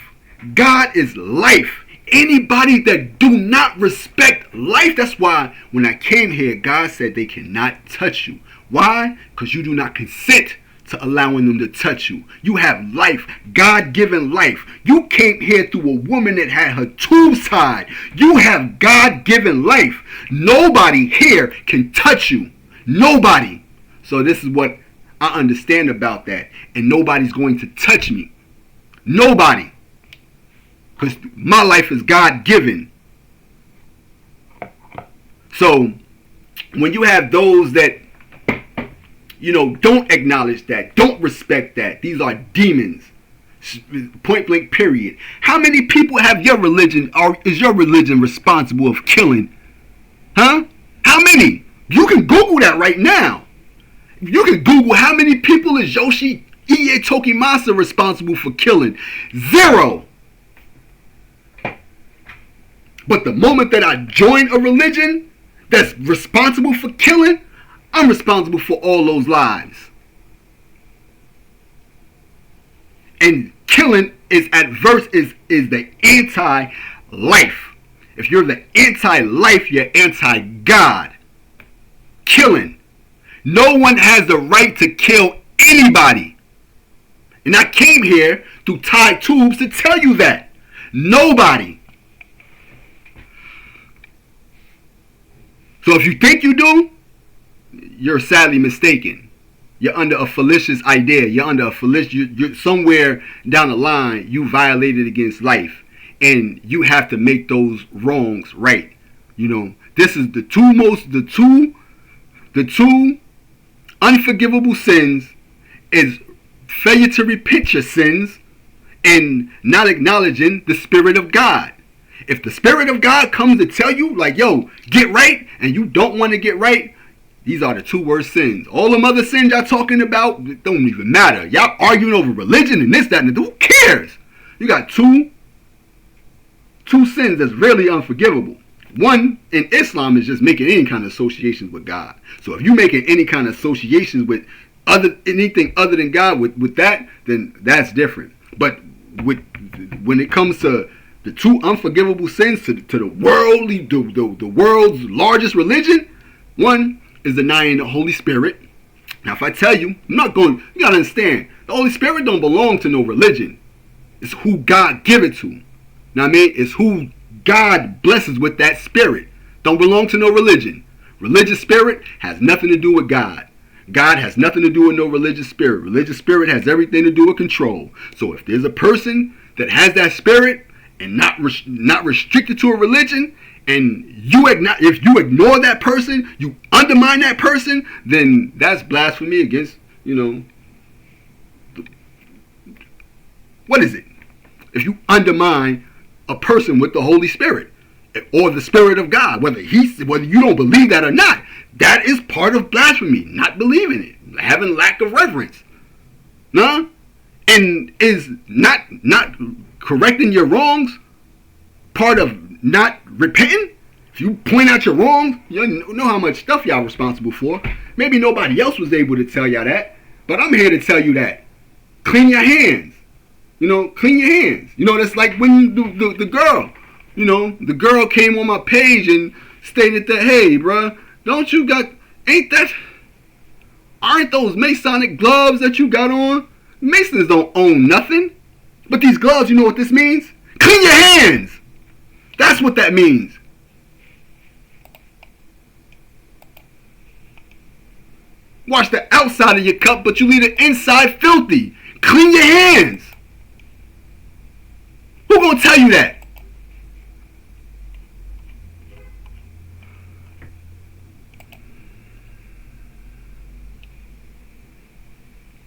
God is life. Anybody that do not respect life, that's why when I came here, God said they cannot touch you. Why? Because you do not consent to allowing them to touch you. You have life, God-given life. You came here through a woman that had her tubes tied. You have God-given life. Nobody here can touch you. Nobody. So this is what I understand about that. And nobody's going to touch me. Nobody. Because my life is God-given. So when you have those that, don't acknowledge that, don't respect that, these are demons. Point blank, period. How many people have your religion, or is your religion responsible of killing? Huh? How many? You can Google that right now. You can Google how many people is Yoshi-iye Tokimasa responsible for killing. 0. But the moment that I join a religion that's responsible for killing, I'm responsible for all those lives. And killing is adverse, is the anti-life. If you're the anti-life, you're anti-God. Killing. No one has the right to kill anybody. And I came here through tied tubes to tell you that. Nobody. So if you think you do, you're sadly mistaken. You're under a fallacious idea. You're under a fallacious. You're somewhere down the line. You violated against life, and you have to make those wrongs right. This is the two unforgivable sins is failure to repent your sins and not acknowledging the Spirit of God. If the Spirit of God comes to tell you, like, yo, get right, and you don't want to get right, these are the two worst sins. All them other sins y'all talking about don't even matter. Y'all arguing over religion and this, that, and that. Who cares? You got two sins that's really unforgivable. One, in Islam, is just making any kind of associations with God. So if you're making any kind of associations with anything other than God with that, then that's different. But when it comes to the two unforgivable sins to the world's largest religion, one is denying the Holy Spirit. Now, if I tell you, you gotta understand, the Holy Spirit don't belong to no religion. It's who God give it to. Now, I mean, it's who God blesses with that spirit. Don't belong to no religion. Religious spirit has nothing to do with God. God has nothing to do with no religious spirit. Religious spirit has everything to do with control. So if there's a person that has that spirit and not restricted to a religion, and if you ignore that person, you undermine that person, then that's blasphemy against, what is it? If you undermine a person with the Holy Spirit or the Spirit of God, whether you don't believe that or not, that is part of blasphemy, not believing it, having lack of reverence. No? And is not correcting your wrongs part of not repenting? If you point out your wrongs, you know how much stuff y'all responsible for. Maybe nobody else was able to tell y'all that, but I'm here to tell you that. Clean your hands. Clean your hands. That's like when the girl, the girl came on my page and stated that, hey, bruh, aren't those Masonic gloves that you got on? Masons don't own nothing. But these gloves, you know what this means? Clean your hands. That's what that means. Wash the outside of your cup, but you leave the inside filthy. Clean your hands. Who gonna tell you that?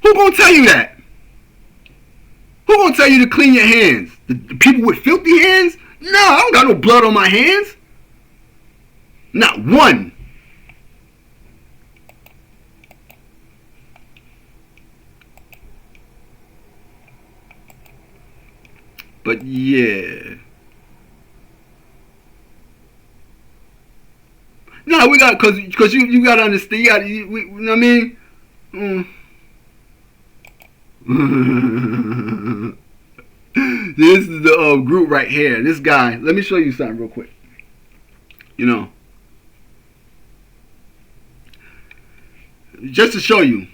Who gonna tell you that? Who gonna tell you to clean your hands? The people with filthy hands? No, I don't got no blood on my hands. Not one. But yeah. No, we got, cause you gotta understand. You know what I mean? This is the group right here. This guy. Let me show you something real quick. Just to show you,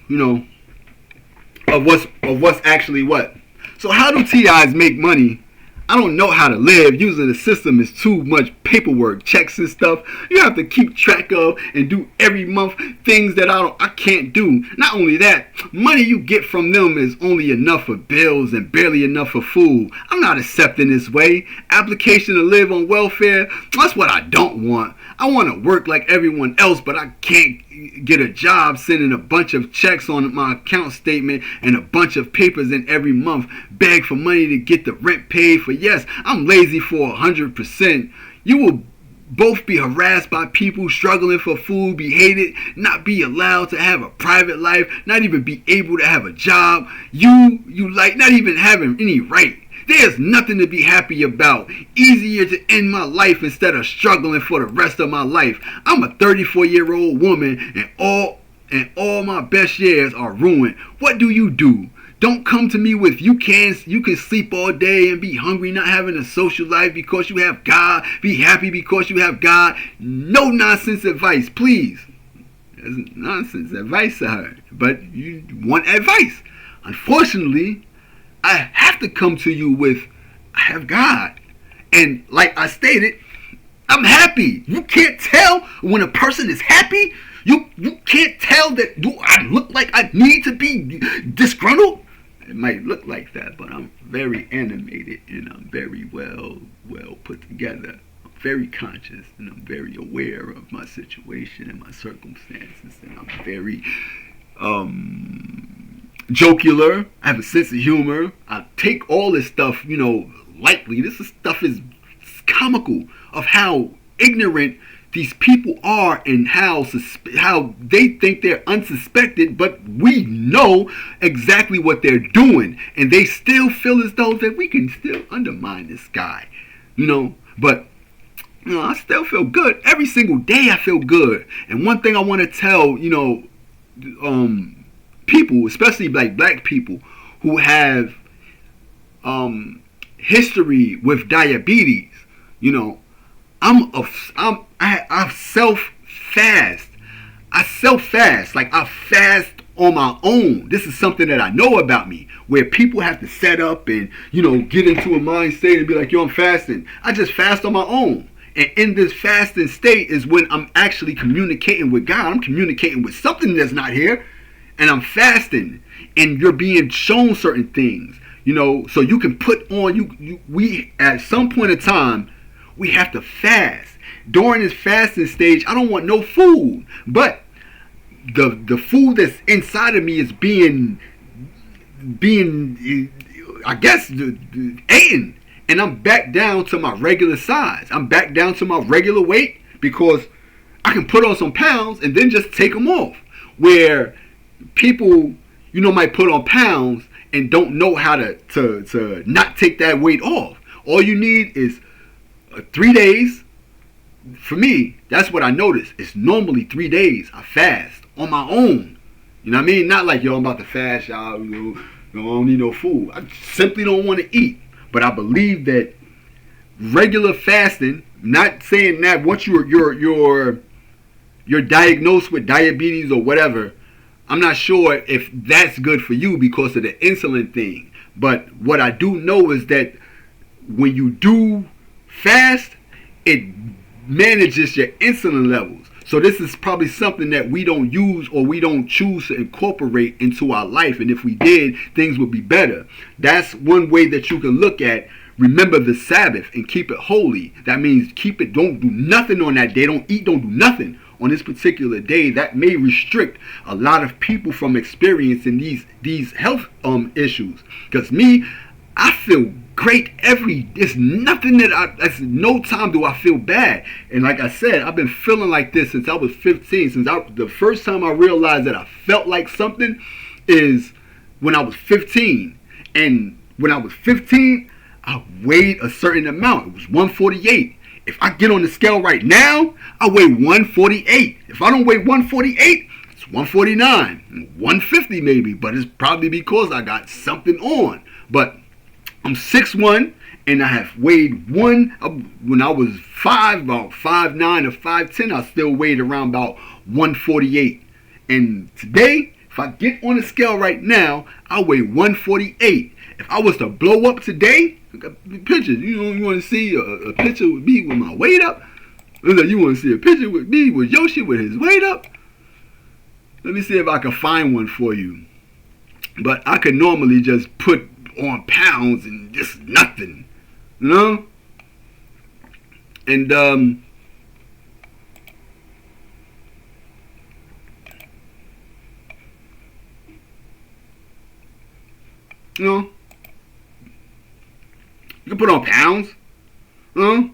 of what's actually what. So how do TIs make money? I don't know how to live. Using the system is too much paperwork, checks and stuff. You have to keep track of and do every month things that I can't do. Not only that, money you get from them is only enough for bills and barely enough for food. I'm not accepting this way. Application to live on welfare, that's what I don't want. I want to work like everyone else, but I can't get a job sending a bunch of checks on my account statement and a bunch of papers in every month, beg for money to get the rent paid for. Yes, I'm lazy for 100%. You will both be harassed by people struggling for food, be hated, not be allowed to have a private life, not even be able to have a job. You like not even having any right. There's nothing to be happy about. Easier to end my life instead of struggling for the rest of my life. I'm a 34-year-old woman and all my best years are ruined. What do? Don't come to me with you can sleep all day and be hungry, not having a social life because you have God. Be happy because you have God. No nonsense advice, please. There's nonsense advice I heard, but you want advice. Unfortunately, I have to come to you with, I have God. And like I stated, I'm happy. You can't tell when a person is happy. You can't tell that, do I look like I need to be disgruntled? It might look like that, but I'm very animated and I'm very well put together. I'm very conscious and I'm very aware of my situation and my circumstances, and I'm very jocular. I have a sense of humor. I take all this stuff, lightly. Stuff is comical of how ignorant these people are and how they think they're unsuspected, but we know exactly what they're doing, and they still feel as though that we can still undermine this guy, But I still feel good every single day. I feel good, and one thing I want to tell people, especially like black people who have history with diabetes, I self-fast. Like I fast on my own. This is something that I know about me, where people have to set up and, get into a mind state and be like, yo, I'm fasting. I just fast on my own. And in this fasting state is when I'm actually communicating with God. I'm communicating with something that's not here. And I'm fasting. And you're being shown certain things, so you can put on, we at some point in time, we have to fast. During this fasting stage, I don't want no food, but the food that's inside of me is being I guess eaten, and I'm back down to my regular size. I'm back down to my regular weight because I can put on some pounds and then just take them off. Where people, might put on pounds and don't know how to not take that weight off. All you need is 3 days. For me, that's what I notice. It's normally 3 days I fast on my own. You know what I mean? Not like, yo, I'm about to fast, y'all. I don't need no food. I simply don't want to eat. But I believe that regular fasting, not saying that once you're diagnosed with diabetes or whatever, I'm not sure if that's good for you because of the insulin thing. But what I do know is that when you do fast, it manages your insulin levels. So this is probably something that we don't use or we don't choose to incorporate into our life. And if we did, things would be better. That's one way that you can look at. Remember the Sabbath and keep it holy. That means don't do nothing on that day. Don't eat, don't do nothing on this particular day. That may restrict a lot of people from experiencing these health issues. Because me, I feel great there's nothing that's no time do I feel bad. And like I said, I've been feeling like this since I was 15. The first time I realized that I felt like something is when I was 15. And when I was 15, I weighed a certain amount. It was 148. If I get on the scale right now, I weigh 148. If I don't weigh 148, it's 149, 150 maybe. But it's probably because I got something on. But I'm 6'1", and I have weighed when I was about 5'9" or 5'10", I still weighed around about 148. And today, If I get on the scale right now, I weigh 148. If I was to blow up today, I got pictures. You want to see a picture with me with my weight up? You want to see a picture with me with Yoshi with his weight up? Let me see if I can find one for you. But I could normally just put on pounds and just nothing, you know? And you know, you can put on pounds. You know,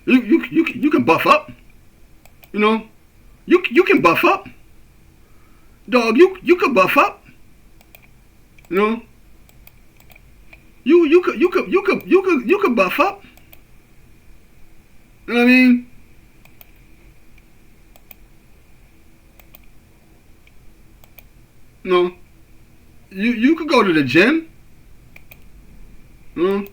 you can buff up. You know, you can buff up. Dog, you can buff up. You know, you could buff up. You know what I mean? You know, you could go to the gym. You know,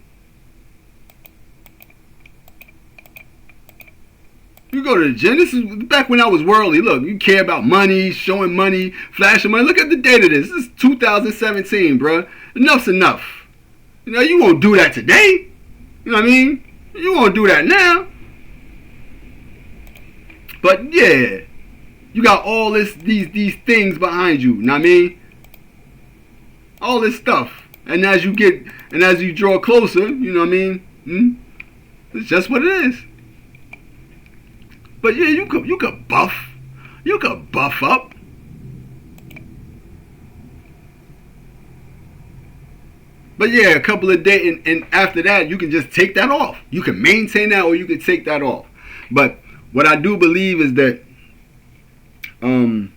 you go to the gym. This is back when I was worldly. Look, you care about money, showing money, flashing money. Look at the date of this. This is 2017, bro. Enough's enough. You know, you won't do that today. You know what I mean? You won't do that now. But yeah, you got all these things behind you. You know what I mean? All this stuff. And as you draw closer, you know what I mean? It's just what it is. But yeah, you could buff. You could buff up. But yeah, a couple of days, and after that, you can just take that off. You can maintain that, or you can take that off. But what I do believe is that, you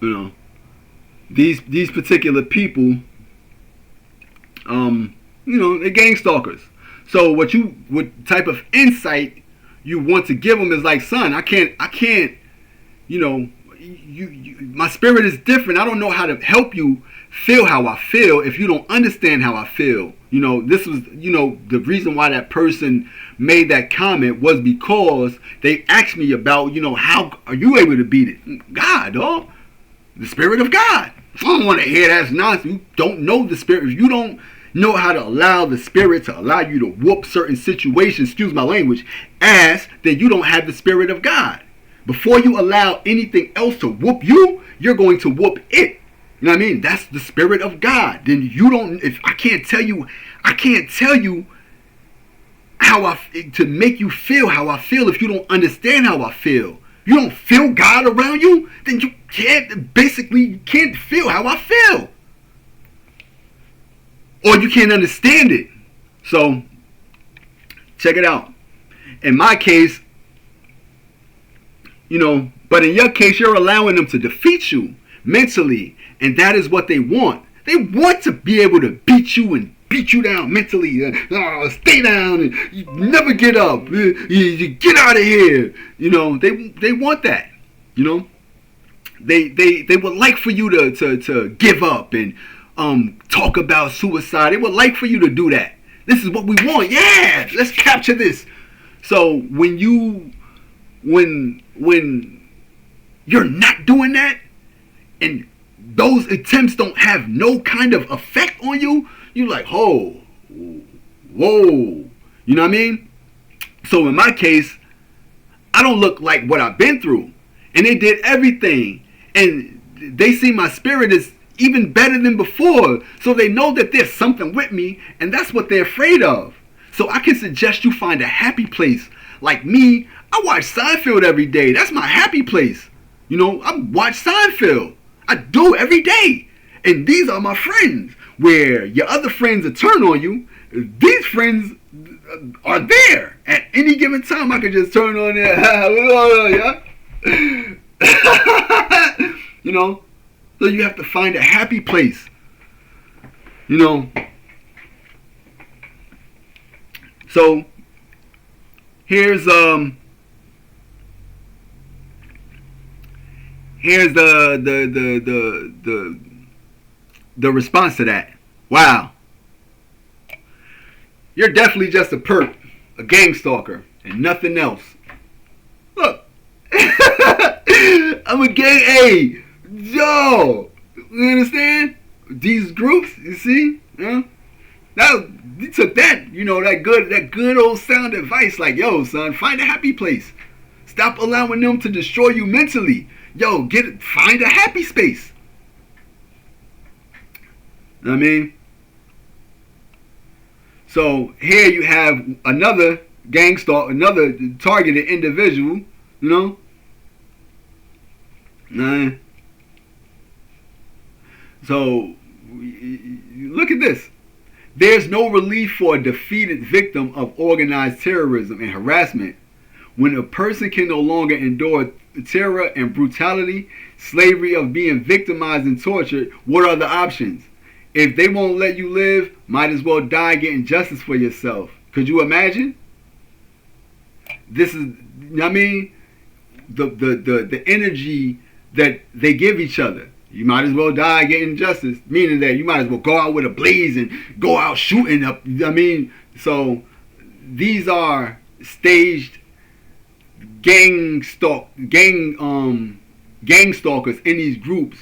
know, these particular people, you know, they're gang stalkers. So what type of insight you want to give them is like, son, I can't, you know, my spirit is different. I don't know how to help you feel how I feel if you don't understand how I feel. You know, this was, you know, the reason why that person made that comment was because they asked me about, you know, how are you able to beat it? God, dog. The spirit of God. I don't want to hear that nonsense. You don't know the spirit. If you don't know how to allow the spirit to allow you to whoop certain situations, excuse my language, then you don't have the spirit of God. Before you allow anything else to whoop you, you're going to whoop it. You know what I mean? That's the spirit of God. Then you don't, if I can't tell you how to make you feel how I feel if you don't understand how I feel. You don't feel God around you, then you can't feel how I feel. Or you can't understand it. So, check it out. In my case, you know, but in your case, you're allowing them to defeat you mentally. And that is what they want. They want to be able to beat you and beat you down mentally. Stay down and you never get up. You get out of here. You know, they want that. You know, they would like for you to give up and talk about suicide. They would like for you to do that. This is what we want. Yeah, let's capture this. So when you're not doing that, and those attempts don't have no kind of effect on you, you're like, oh, whoa, you know what I mean? So in my case, I don't look like what I've been through, and they did everything, and they see my spirit is even better than before, so they know that there's something with me, and that's what they're afraid of. So I can suggest you find a happy place. Like me, I watch Seinfeld every day. That's my happy place. You know, I watch Seinfeld. I do every day. And these are my friends. Where your other friends will turn on you, these friends are there. At any given time, I can just turn on there. You know? So you have to find a happy place. You know? So, here's the response to that. Wow. You're definitely just a perp, a gang stalker, and nothing else. Look, I'm a gang, hey, yo, you understand? These groups, you see, that you took that, that good old sound advice, like, yo, son, find a happy place. Stop allowing them to destroy you mentally. Yo, find a happy space. Know what I mean? So here you have another gangstalk, another targeted individual, So look at this. There's no relief for a defeated victim of organized terrorism and harassment. When a person can no longer endure terror and brutality, slavery of being victimized and tortured, what are the options? If they won't let you live, might as well die getting justice for yourself. Could you imagine? This is, the energy that they give each other. You might as well die getting justice, meaning that you might as well go out with a blaze and go out shooting up. So these are staged gangstalkers in these groups,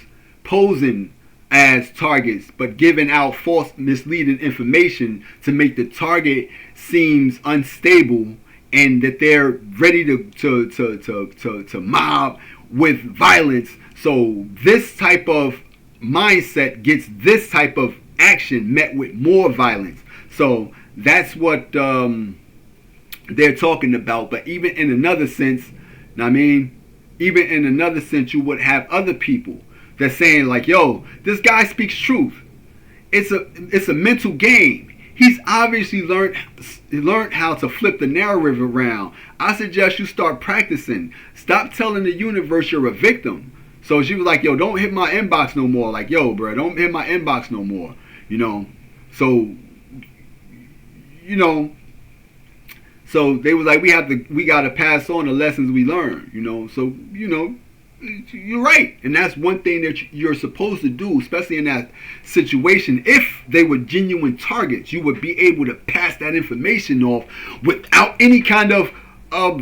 posing as targets, but giving out false, misleading information to make the target seems unstable and that they're ready to mob with violence. So this type of mindset gets this type of action met with more violence. So that's what they're talking about. But even in another sense, even in another sense, you would have other people that's saying like, yo, this guy speaks truth. It's a mental game. He's obviously learned how to flip the narrative around. I suggest you start practicing. Stop telling the universe you're a victim. So she was like, yo, don't hit my inbox no more. Like, yo, bro, don't hit my inbox no more. So, so they was like, we gotta pass on the lessons we learned, So, you're right. And that's one thing that you're supposed to do, especially in that situation. If they were genuine targets, you would be able to pass that information off without any kind of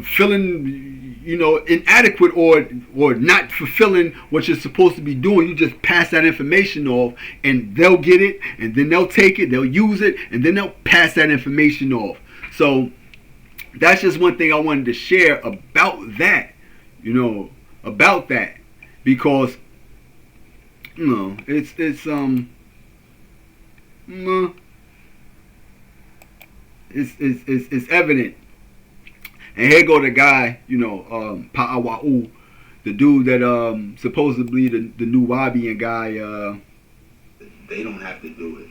feeling, inadequate or not fulfilling what you're supposed to be doing. You just pass that information off and they'll get it, and then they'll take it, they'll use it, and then they'll pass that information off. So that's just one thing I wanted to share about that, because it's evident. And here go the guy, Pa'awa'u, the dude that supposedly the new Wabian guy. They don't have to do it.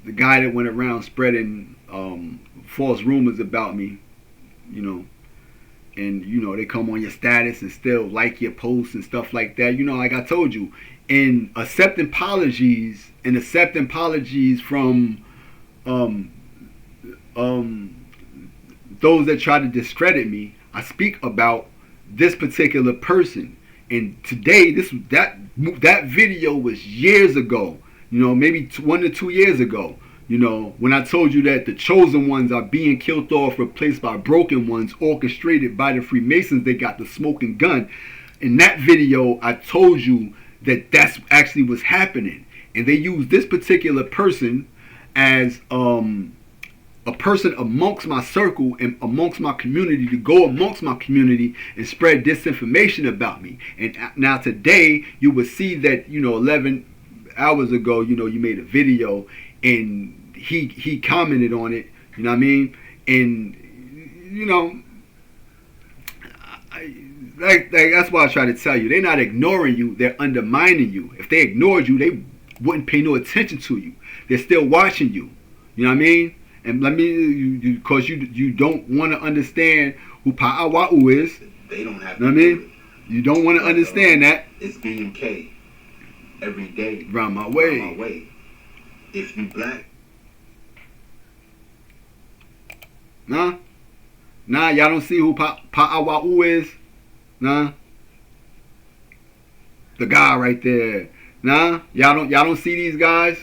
The guy that went around spreading false rumors about me, and they come on your status and still like your posts and stuff like that. Like I told you, in accepting apologies from those that try to discredit me, I speak about this particular person. And today, that video was years ago, maybe 1 to 2 years ago. When I told you that the chosen ones are being killed off, replaced by broken ones, orchestrated by the Freemasons, they got the smoking gun. In that video, I told you that that's actually what's happening. And they used this particular person as a person amongst my circle and amongst my community to go amongst my community and spread disinformation about me. And now today, you will see that, 11 hours ago, you made a video and he commented on it, you know what I mean? And, that's why I try to tell you, they're not ignoring you, they're undermining you. If they ignored you, they wouldn't pay no attention to you. They're still watching you, you know what I mean? And because you don't want to understand who Pa'awa'u is. They don't have to, you know what I mean? You don't want to understand that. It's BMK every day. Round my way. If you black. Nah, y'all don't see who Pa'awa'u is? Nah. The guy right there. Nah, y'all don't see these guys?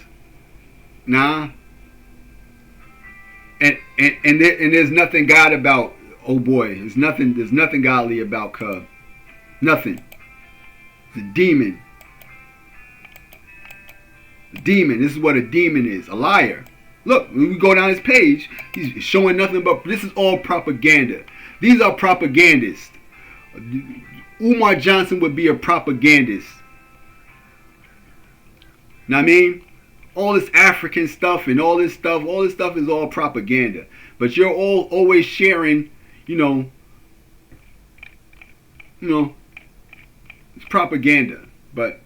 Nah. And there's nothing God about, oh boy, there's nothing godly about Cub. Nothing. It's a demon. A demon. This is what a demon is. A liar. Look, when we go down his page, he's showing nothing but, this is all propaganda. These are propagandists. Umar Johnson would be a propagandist. Know what I mean? All this African stuff and all this stuff is all propaganda. But you're all always sharing, it's propaganda. But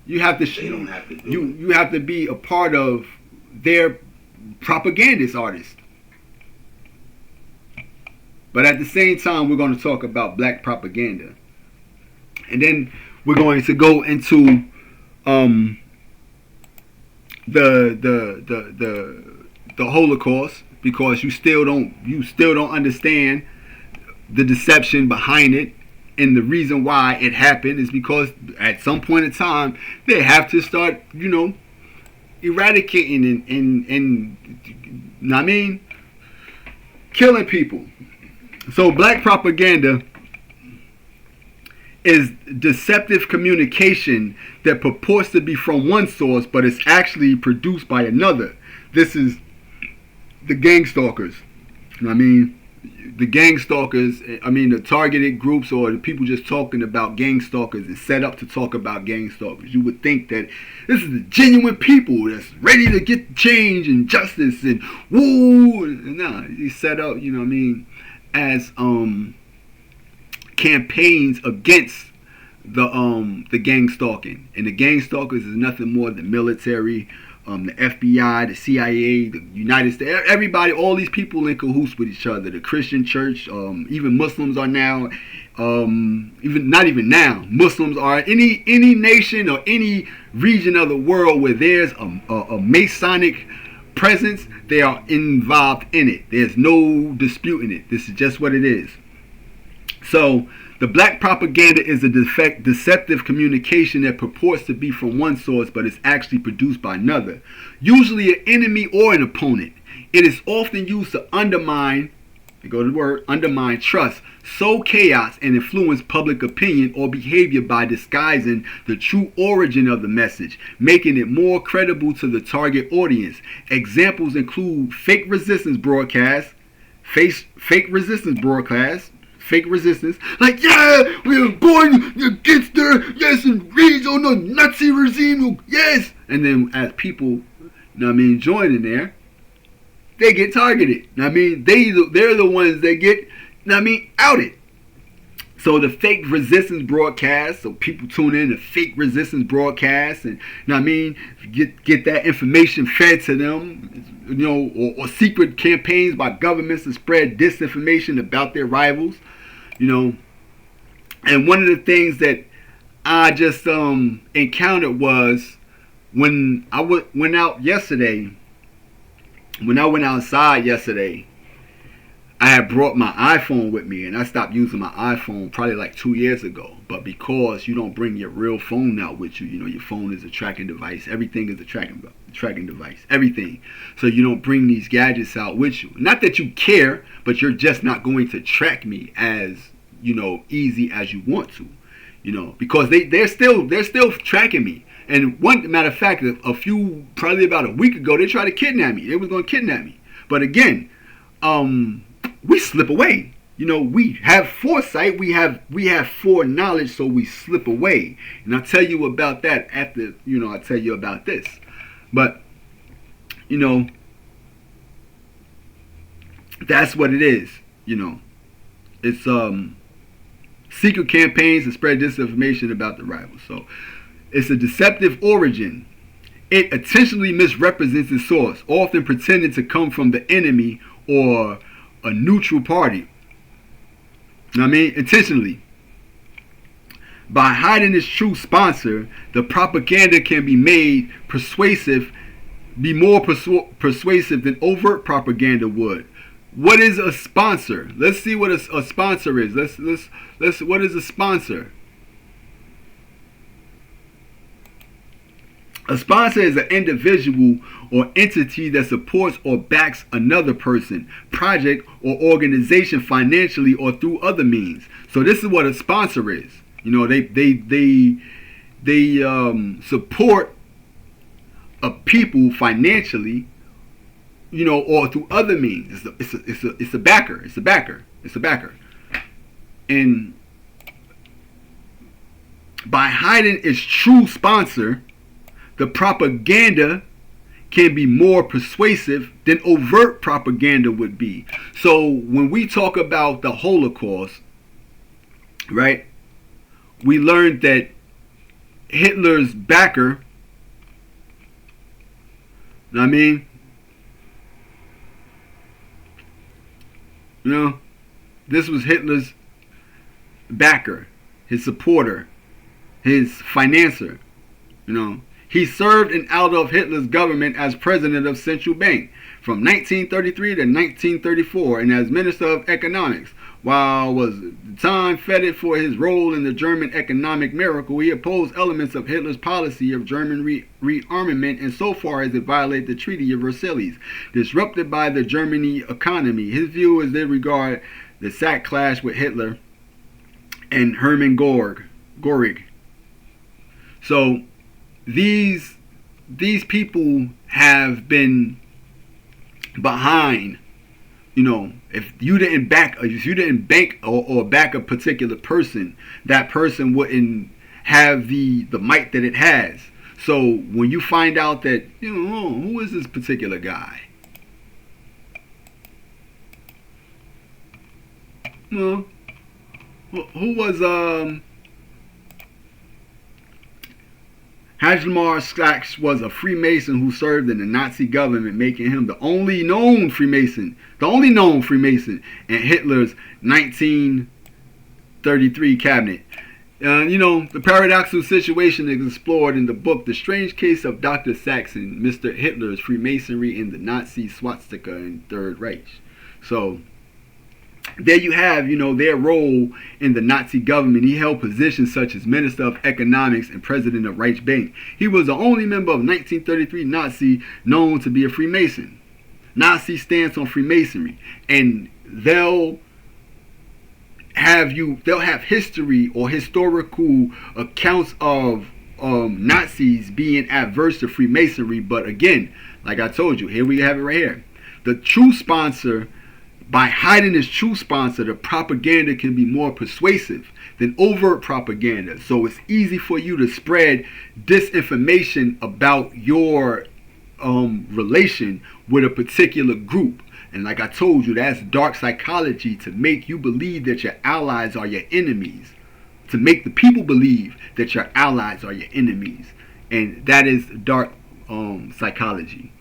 you have to, they don't have to do you have to be a part of their propagandist artists. But at the same time, we're going to talk about black propaganda, and then we're going to go into the Holocaust, because you still don't understand the deception behind it, and the reason why it happened is because at some point in time they have to start eradicating and killing people. So black propaganda is deceptive communication that purports to be from one source, but it's actually produced by another. This is the gangstalkers. The gangstalkers, the targeted groups, or the people just talking about gangstalkers and set up to talk about gangstalkers. You would think that this is the genuine people that's ready to get change and justice and woo. No, they set up, as campaigns against the gang stalking. And the gang stalkers is nothing more than military, the FBI, the CIA, the United States, everybody, all these people in cahoots with each other. The Christian church, even Muslims are now, Muslims are any nation or any region of the world where there's a Masonic presence, they are involved in it. There's no disputing it. This is just what it is. So the black propaganda is a deceptive communication that purports to be from one source, but is actually produced by another, usually an enemy or an opponent. It is often used to undermine trust, sow chaos, and influence public opinion or behavior by disguising the true origin of the message, making it more credible to the target audience. Examples include fake resistance broadcasts, like, yeah, we are going against her, yes, and rage on the Nazi regime, yes. And then as people, join in there, they get targeted. They're the ones that get, outed. So the fake resistance broadcast, so people tune in to fake resistance broadcasts, and get that information fed to them, or secret campaigns by governments to spread disinformation about their rivals, And one of the things that I just encountered was when I went out yesterday. When I went outside yesterday, I had brought my iPhone with me, and I stopped using my iPhone probably like 2 years ago. But because you don't bring your real phone out with you, your phone is a tracking device. Everything is a tracking device. Everything. So you don't bring these gadgets out with you. Not that you care, but you're just not going to track me as easy as you want to. Because they're still tracking me. And one matter of fact, probably about a week ago, they tried to kidnap me. They was going to kidnap me. But again, we slip away. We have foresight. We have foreknowledge, so we slip away. And I'll tell you about that after, I'll tell you about this. But, that's what it is. It's secret campaigns to spread disinformation about the rivals. So it's a deceptive origin. It intentionally misrepresents its source, often pretending to come from the enemy or a neutral party. Intentionally. By hiding its true sponsor, the propaganda can be made more persuasive than overt propaganda would. What is a sponsor? Let's see what a sponsor is. What is a sponsor? A sponsor is an individual or entity that supports or backs another person, project, or organization financially or through other means. So this is what a sponsor is. You know, they support a people financially, you know, or through other means. It's a backer. It's a backer. It's a backer. And by hiding its true sponsor, the propaganda can be more persuasive than overt propaganda would be. So when we talk about the Holocaust, right, we learned that Hitler's backer, you know what I mean? You know, this was Hitler's backer, his supporter, his financier, you know. He served in Adolf Hitler's government as president of central bank from 1933 to 1934 and as minister of economics. While was at the time feted for his role in the German economic miracle, he opposed elements of Hitler's policy of German rearmament insofar as it violated the Treaty of Versailles, disrupted by the Germany economy. His view is they regard the Sack clash with Hitler and Hermann Göring. So these people have been behind, you know, if you didn't bank or back a particular person, that person wouldn't have the might that it has. So when you find out that, you know, oh, who is this particular guy? You know, who was Hjalmar Sachs was a Freemason who served in the Nazi government, making him the only known Freemason in Hitler's 1933 cabinet. You know, the paradoxical situation is explored in the book The Strange Case of Dr. Sachs and Mr. Hitler's Freemasonry in the Nazi swastika in Third Reich. So there you have, you know, their role in the Nazi government. He held positions such as Minister of Economics and President of Reich Bank. He was the only member of 1933 Nazi known to be a Freemason. Nazi stance on Freemasonry. And they'll have history or historical accounts of Nazis being adverse to Freemasonry. But again, like I told you, here we have it right here. The true sponsor, by hiding his true sponsor, the propaganda can be more persuasive than overt propaganda. So it's easy for you to spread disinformation about your relation with a particular group. And like I told you, that's dark psychology, to make you believe that your allies are your enemies. To make the people believe that your allies are your enemies. And that is dark psychology.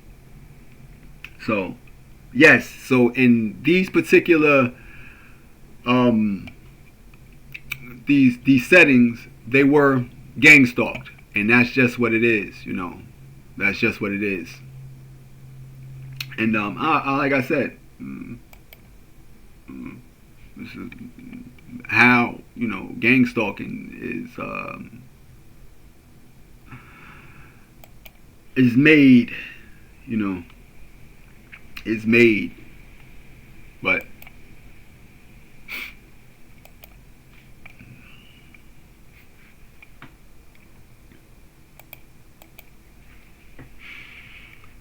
So yes, so in these particular these settings, they were gang stalked, and that's just what it is, you know. That's just what it is. And like I said, this is how, you know, gang stalking is made, you know. Is made, but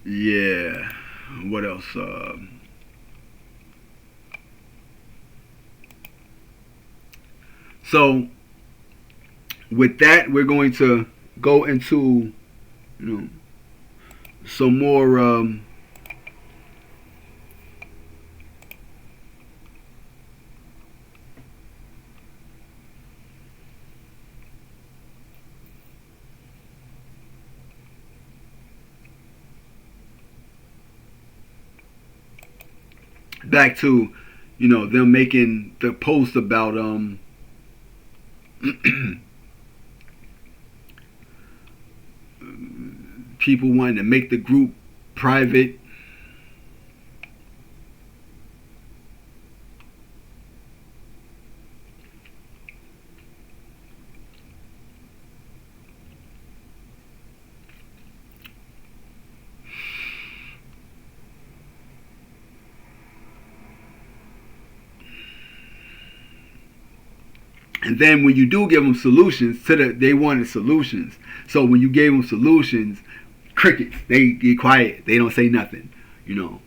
yeah, what else? So with that, we're going to go into, you know, some more back to, you know, them making the post about people wanting to make the group private. And then when you do give them solutions, they wanted solutions. So when you gave them solutions, crickets, they get quiet. They don't say nothing, you know.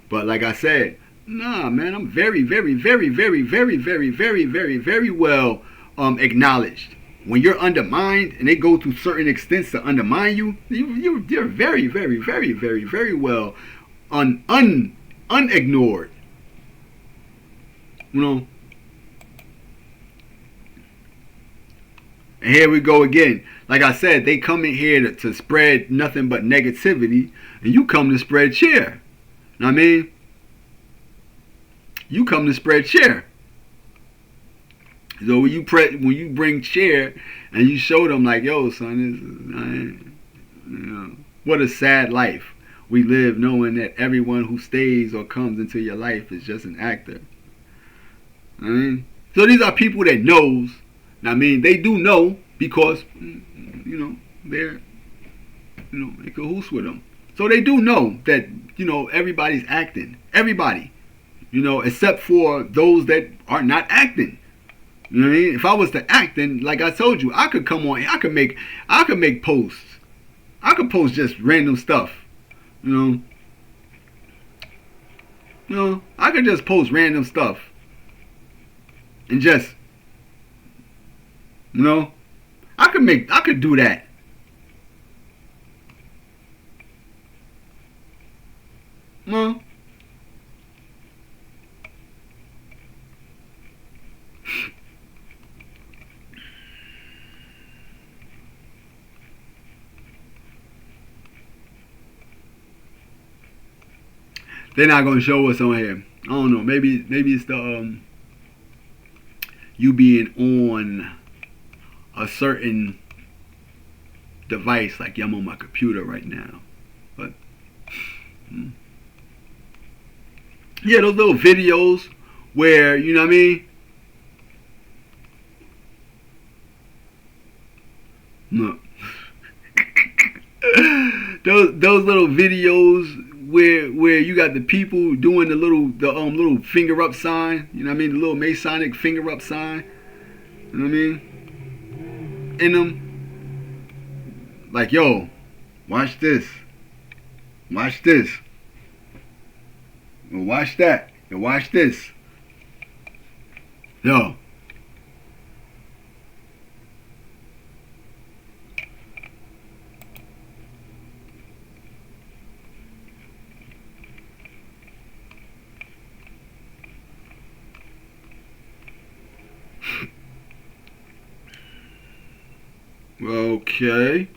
But like I said, nah, man, I'm very, very, very, very, very, very, very, very, very well acknowledged. When you're undermined and they go to certain extents to undermine you, you're very, very, very, very, very well unignored. You know. And here we go again. Like I said, they come in here to spread nothing but negativity, and you come to spread cheer. You know what I mean? You come to spread cheer. So when you bring cheer and you show them like, yo, son, what a sad life we live, knowing that everyone who stays or comes into your life is just an actor. I mean, so these are people that knows. I mean, they do know because, they're, in cahoots with them. So they do know that, everybody's acting. Everybody. Except for those that are not acting. You know what I mean? If I was to act, then like I told you, I could come on, I could make posts. I could post just random stuff. I could just post random stuff. And just I could do that. No. They're not gonna show us on here. I don't know. Maybe it's the you being on a certain device, like I'm on my computer right now. But yeah, those little videos where you know what I mean. No. those little videos where you got the people doing the little finger up sign, you know what I mean, the little Masonic finger up sign, you know what I mean, in them, like, yo, watch this, or watch that, or watch this, yo. Okay.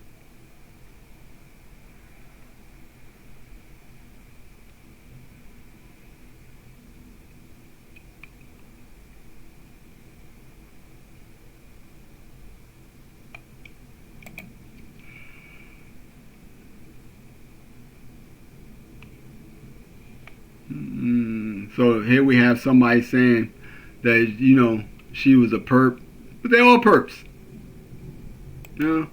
So here we have somebody saying that, she was a perp. But they're all perps. They're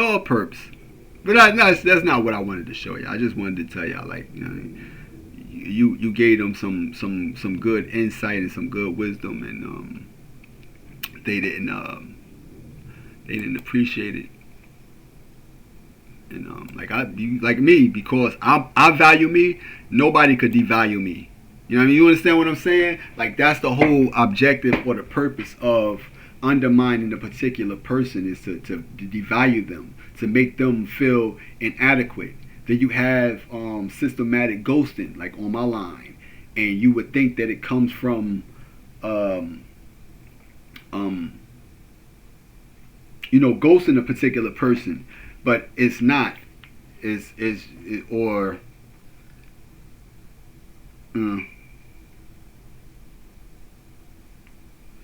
all perps. But that's not what I wanted to show you. I just wanted to tell y'all, like, you gave them some good insight and some good wisdom, and they didn't appreciate it. And like me, because I value me, nobody could devalue me. You know what I mean? You understand what I'm saying? Like, that's the whole objective or the purpose of undermining a particular person, is to devalue them, to make them feel inadequate. Then you have systematic ghosting, like on my line, and you would think that it comes from ghosting a particular person, but it's not.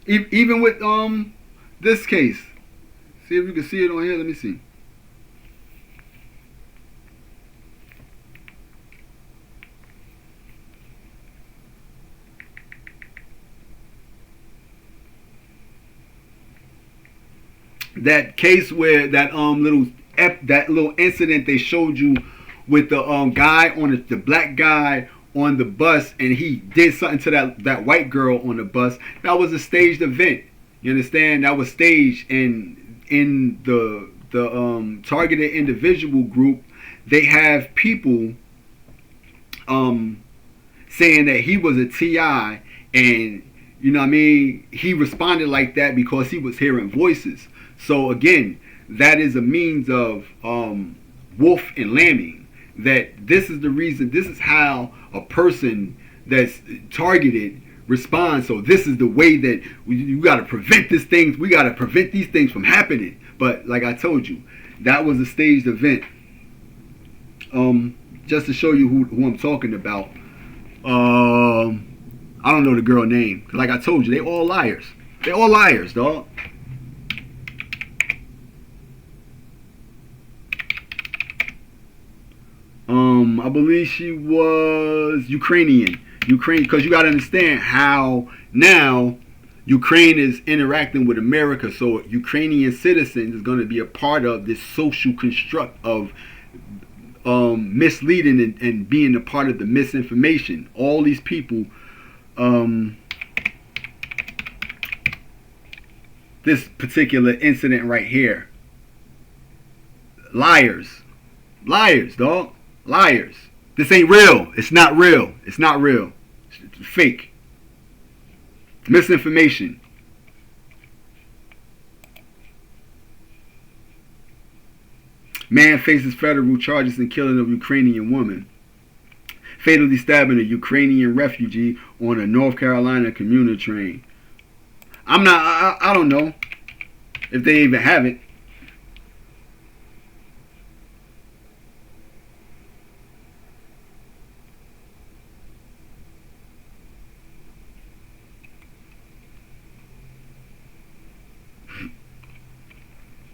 Even with this case, see if you can see it on here. Let me see. That case where that little incident they showed you with the guy on the black guy on the bus and he did something to that white girl on the bus, that was a staged event. You understand? That was staged, and in the targeted individual group, they have people saying that he was a TI, and you know what I mean, he responded like that because he was hearing voices. So again, that is a means of wolf and lambing. That this is the reason, this is how a person that's targeted responds. So this is the way that you got to prevent this thing. We got to prevent these things from happening. But like I told you, that was a staged event. Just to show you who I'm talking about. I don't know the girl name. Like I told you, they all liars. They all liars, dog. I believe she was Ukrainian. Because you got to understand how now Ukraine is interacting with America. So Ukrainian citizens is going to be a part of this social construct of misleading and being a part of the misinformation. All these people, this particular incident right here, liars, dog. Liars. This ain't real. It's not real. It's not real. It's fake. Misinformation. Man faces federal charges in killing of Ukrainian woman. Fatally stabbing a Ukrainian refugee on a North Carolina commuter train. I don't know if they even have it.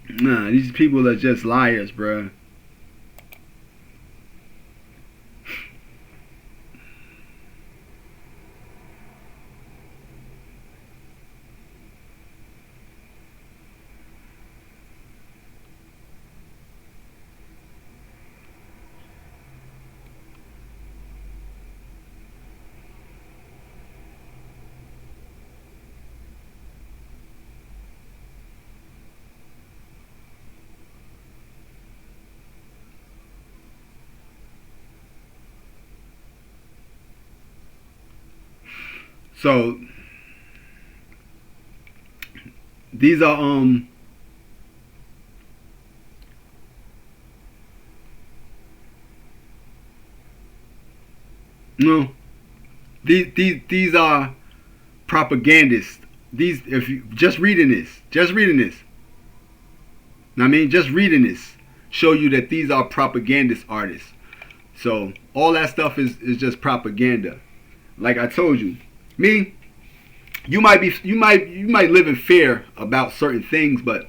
Nah, these people are just liars, bruh. So these are no, these are propagandists. These, if you just reading this, I mean, just reading this show you that these are propagandist artists. So all that stuff is just propaganda. Like I told you, me, you might live in fear about certain things, but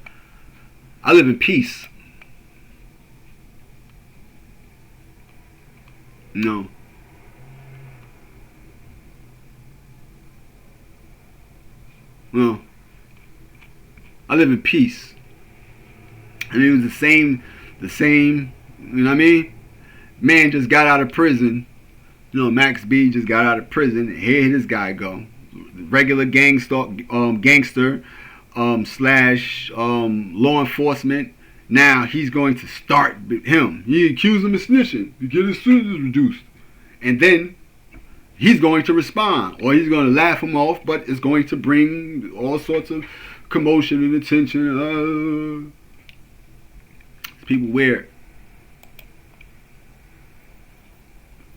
I live in peace. No. No. I live in peace. I mean, it was the same, you know what I mean? Man just got out of prison. You know, Max B just got out of prison. And here this guy go. Regular gangster slash law enforcement. Now he's going to start him. You accuse him of snitching. You get his sentence reduced. And then he's going to respond. Or he's going to laugh him off, but it's going to bring all sorts of commotion and attention. People weird.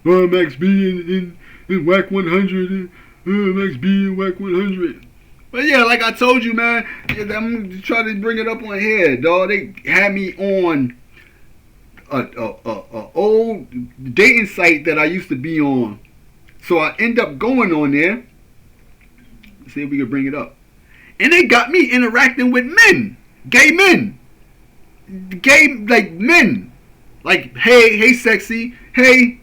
Max B in whack 100. Max B in whack 100. But yeah, like I told you, man, I'm trying to bring it up on here, dog. They had me on a old dating site that I used to be on. So I end up going on there. Let's see if we can bring it up. And they got me interacting with men. Gay men. Gay, like, men. Like, hey, sexy. Hey.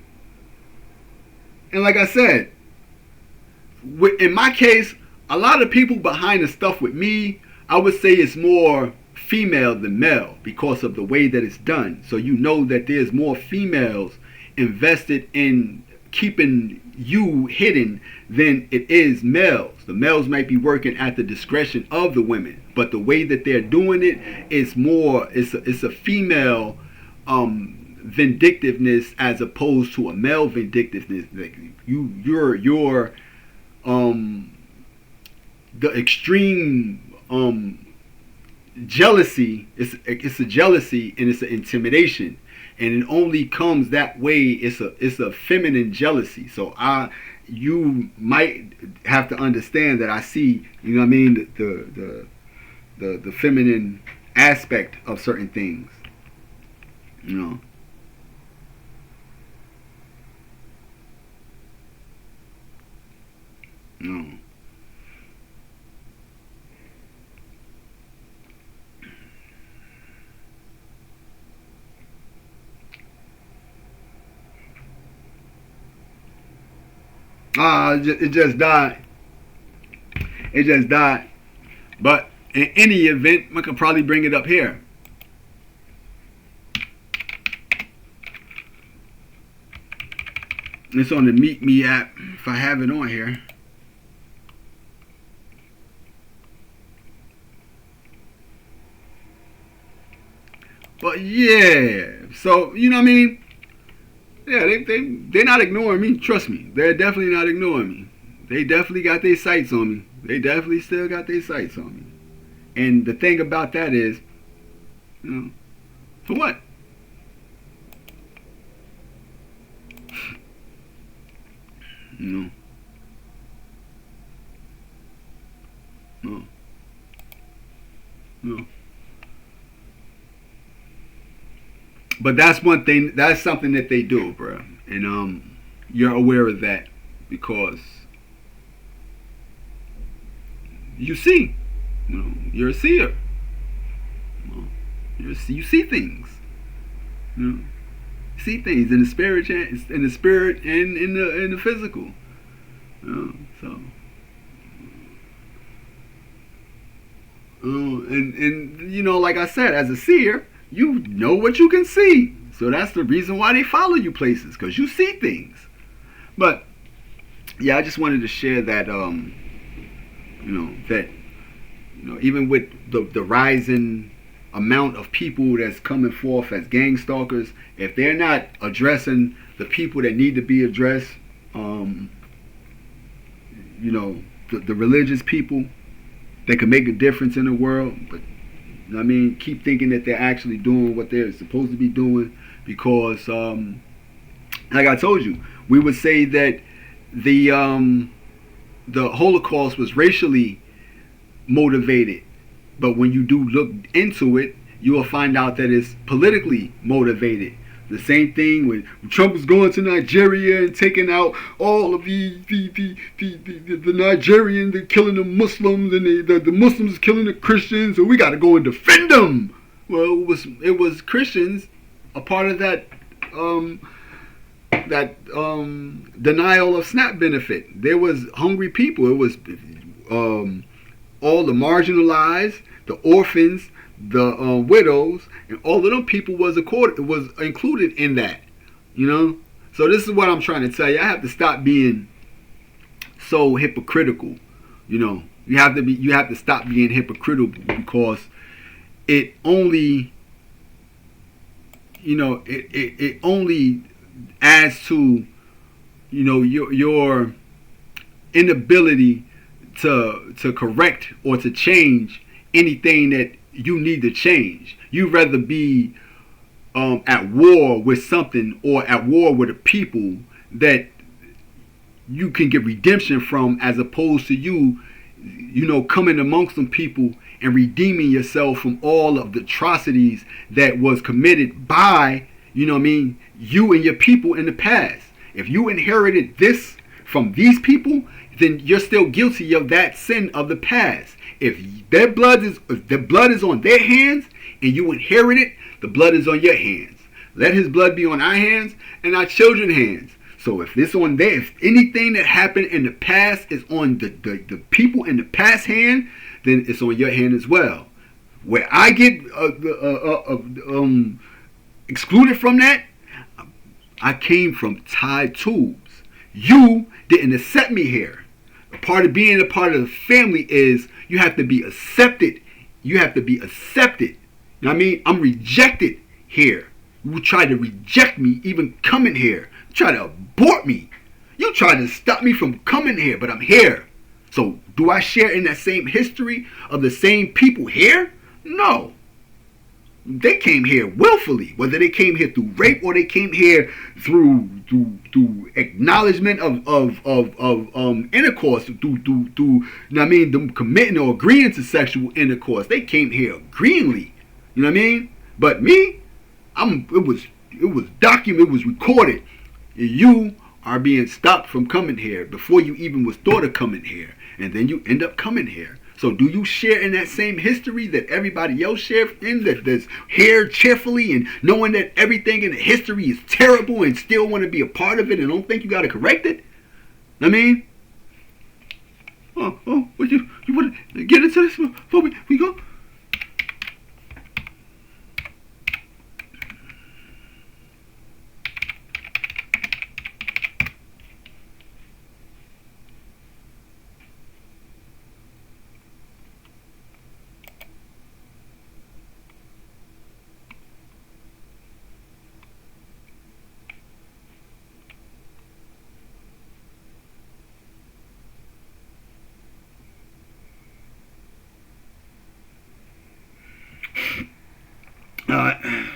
And like I said, in my case, a lot of people behind the stuff with me, I would say it's more female than male because of the way that it's done. So you know that there's more females invested in keeping you hidden than it is males. The males might be working at the discretion of the women, but the way that they're doing it is more, it's a female vindictiveness as opposed to a male vindictiveness. Like you're the extreme jealousy. It's a jealousy and it's an intimidation, and it only comes that way. It's a feminine jealousy. So you might have to understand that I see, you know what I mean, the feminine aspect of certain things, you know. No. It just died. It just died. But in any event, I could probably bring it up here. It's on the Meet Me app, if I have it on here. But yeah, so you know what I mean? Yeah, they're not ignoring me. Trust me, they're definitely not ignoring me. They definitely got their sights on me. They definitely still got their sights on me. And the thing about that is, you know, for what? No. No. No. But that's one thing. That's something that they do, bro. And you're aware of that because you see. You know, you're a seer. You see things. You know, you see things in the spirit, and in the physical. You know, so. And you know, like I said, as a seer, you know what you can see. So that's the reason why they follow you places, because you see things. But yeah, I just wanted to share that even with the rising amount of people that's coming forth as gang stalkers, if they're not addressing the people that need to be addressed, the religious people that can make a difference in the world, but I mean, keep thinking that they're actually doing what they're supposed to be doing, because like I told you, we would say that the Holocaust was racially motivated, but when you do look into it, you will find out that it's politically motivated. The same thing when Trump was going to Nigeria and taking out all of the Nigerians, they're killing the Muslims, and the Muslims killing the Christians, so we got to go and defend them. Well, it was Christians a part of that denial of SNAP benefit. There was hungry people. It was all the marginalized, the orphans, the widows, and all of them people was included in that, you know. So this is what I'm trying to tell you. I have to stop being so hypocritical, you know. You have to stop being hypocritical, because it only, it only adds to, your inability to correct or to change anything that you need to change. You'd rather be at war with something, or at war with a people that you can get redemption from, as opposed to you coming amongst some people and redeeming yourself from all of the atrocities that was committed by, you and your people in the past. If you inherited this from these people, then you're still guilty of that sin of the past. If the blood is on their hands and you inherit it, the blood is on your hands. Let his blood be on our hands and our children's hands. So if anything that happened in the past is on the people in the past hand, then it's on your hand as well. Where I get excluded from that, I came from Thai tubes. You didn't accept me here. A part of being a part of the family is you have to be accepted. You have to be accepted. You know what I mean? I'm rejected here. You try to reject me even coming here. You try to abort me. You try to stop me from coming here, but I'm here. So do I share in that same history of the same people here? No. They came here willfully, whether they came here through rape or they came here through acknowledgement of intercourse, through you know what I mean, them committing or agreeing to sexual intercourse. They came here agreeingly, you know what I mean. But me, it was documented, it was recorded. You are being stopped from coming here before you even was thought of coming here, and then you end up coming here. So do you share in that same history that everybody else shares in, that's here cheerfully and knowing that everything in the history is terrible and still want to be a part of it and don't think you got to correct it? I mean, what you want to get into this before we go?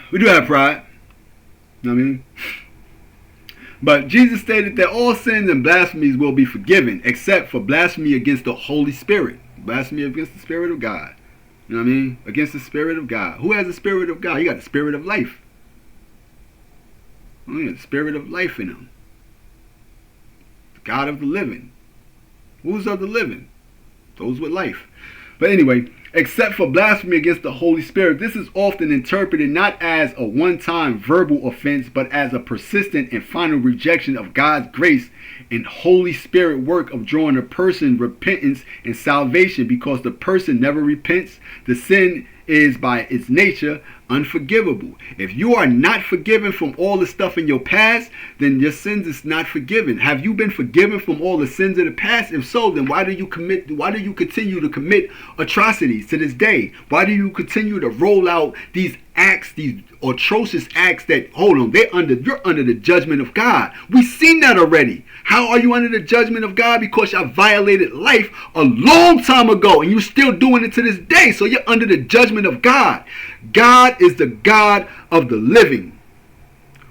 We do have pride. You know what I mean? But Jesus stated that all sins and blasphemies will be forgiven, except for blasphemy against the Holy Spirit. Blasphemy against the Spirit of God. You know what I mean? Against the Spirit of God. Who has the Spirit of God? He got the Spirit of life. Oh, yeah, the Spirit of life in him. The God of the living. Who's of the living? Those with life. But anyway, except for blasphemy against the Holy Spirit, this is often interpreted not as a one-time verbal offense, but as a persistent and final rejection of God's grace and Holy Spirit work of drawing a person repentance and salvation. Because the person never repents, the sin is by its nature unforgivable. If you are not forgiven from all the stuff in your past, then your sins is not forgiven. Have you been forgiven from all the sins of the past? If so, then why do you continue to commit atrocities to this day? Why do you continue to roll out these acts, these atrocious acts that, hold on, you're under the judgment of God? We've seen that already. How are you under the judgment of God? Because y'all violated life a long time ago and you're still doing it to this day. So you're under the judgment of God. God is the God of the living.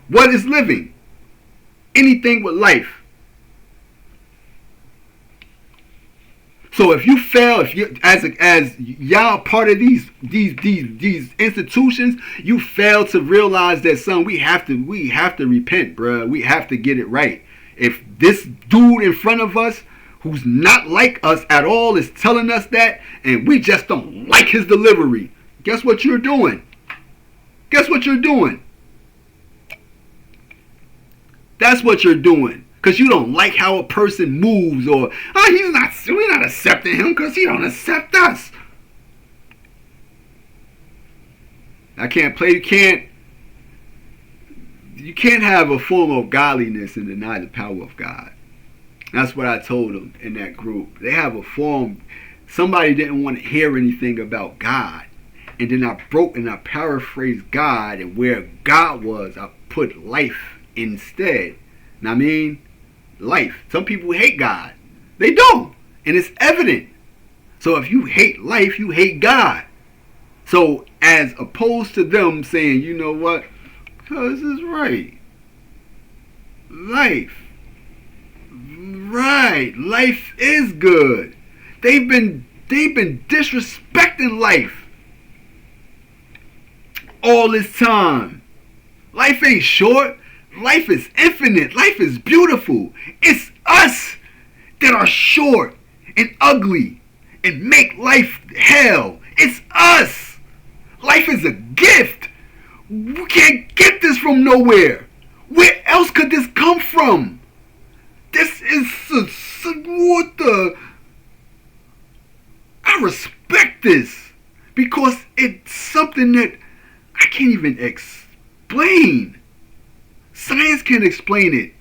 What is living? Anything with life. So if you fail, if you as y'all part of these institutions, you fail to realize that, son, we have to repent, bruh. We have to get it right. If this dude in front of us, who's not like us at all, is telling us that, and we just don't like his delivery, guess what you're doing? Guess what you're doing? That's what you're doing. Because you don't like how a person moves, or we're not accepting him because he don't accept us. You can't have a form of godliness and deny the power of God. That's what I told them in that group. They have a form. Somebody didn't want to hear anything about God. And then I paraphrased God, and where God was, I put life instead. Now, I mean, life. Some people hate God. They don't. And it's evident. So if you hate life, you hate God. So as opposed to them saying, you know what? This is right. Life. Right. Life is good. They've been disrespecting life all this time. Life ain't short. Life is infinite. Life is beautiful. It's us that are short and ugly and make life hell. It's us. Life is a gift. We can't get this from nowhere. Where else could this come from? This is what the... I respect this because it's something that I can't even explain. Science can't explain it.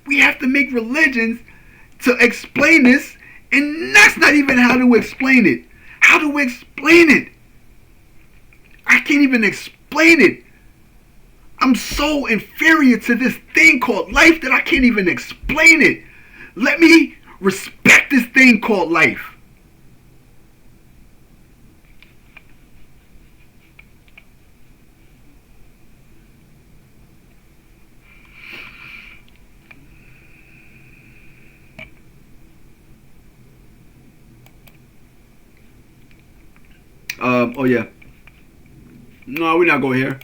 We have to make religions to explain this, and that's not even how to explain it. How do we explain it? I can't even explain it. I'm so inferior to this thing called life that I can't even explain it. Let me respect this thing called life. Oh yeah. No, we're not going here.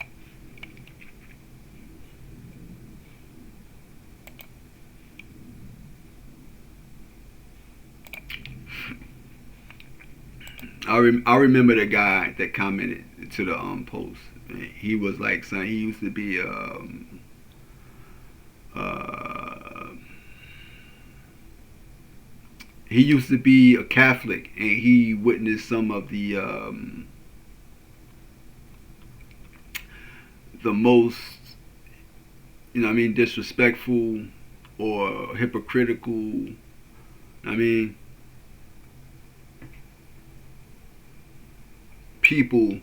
I remember the guy that commented to the post. He was like, son, he used to be he used to be a Catholic, and he witnessed some of the most, you know what I mean, disrespectful or hypocritical, I mean, people.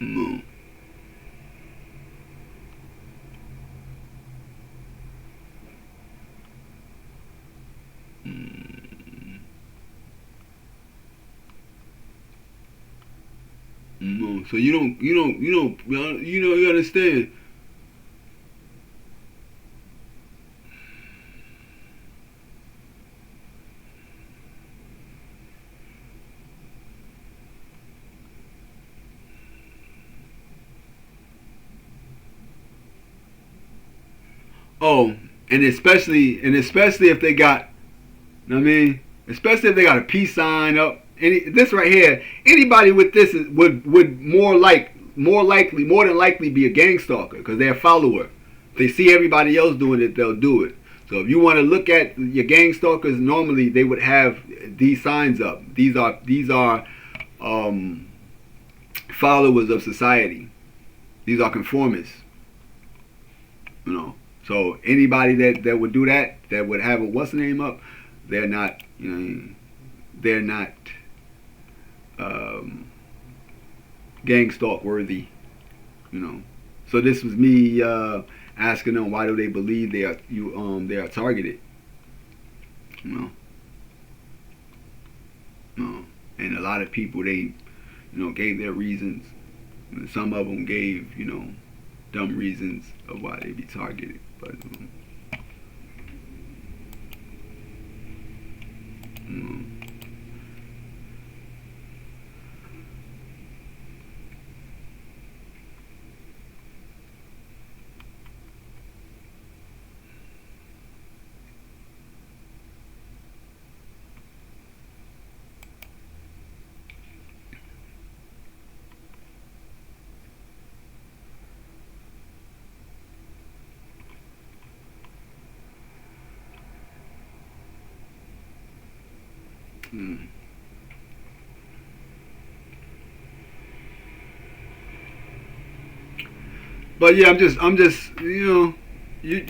Mm, so you understand. Oh, and especially if they got, you know what I mean, especially if they got a peace sign up. This right here, anybody with this would more than likely be a gang stalker because they're a follower. If they see everybody else doing it, they'll do it. So if you want to look at your gang stalkers, normally they would have these signs up. These are followers of society. These are conformists. You know. So anybody that would do that would have a what's the name up, they're not, you know, they're not gang stalk worthy, you know. So this was me asking them why do they believe they are targeted, you know. And a lot of people, they, you know, gave their reasons. And some of them gave, you know, dumb reasons of why they be targeted. But But yeah, I'm just, you know, you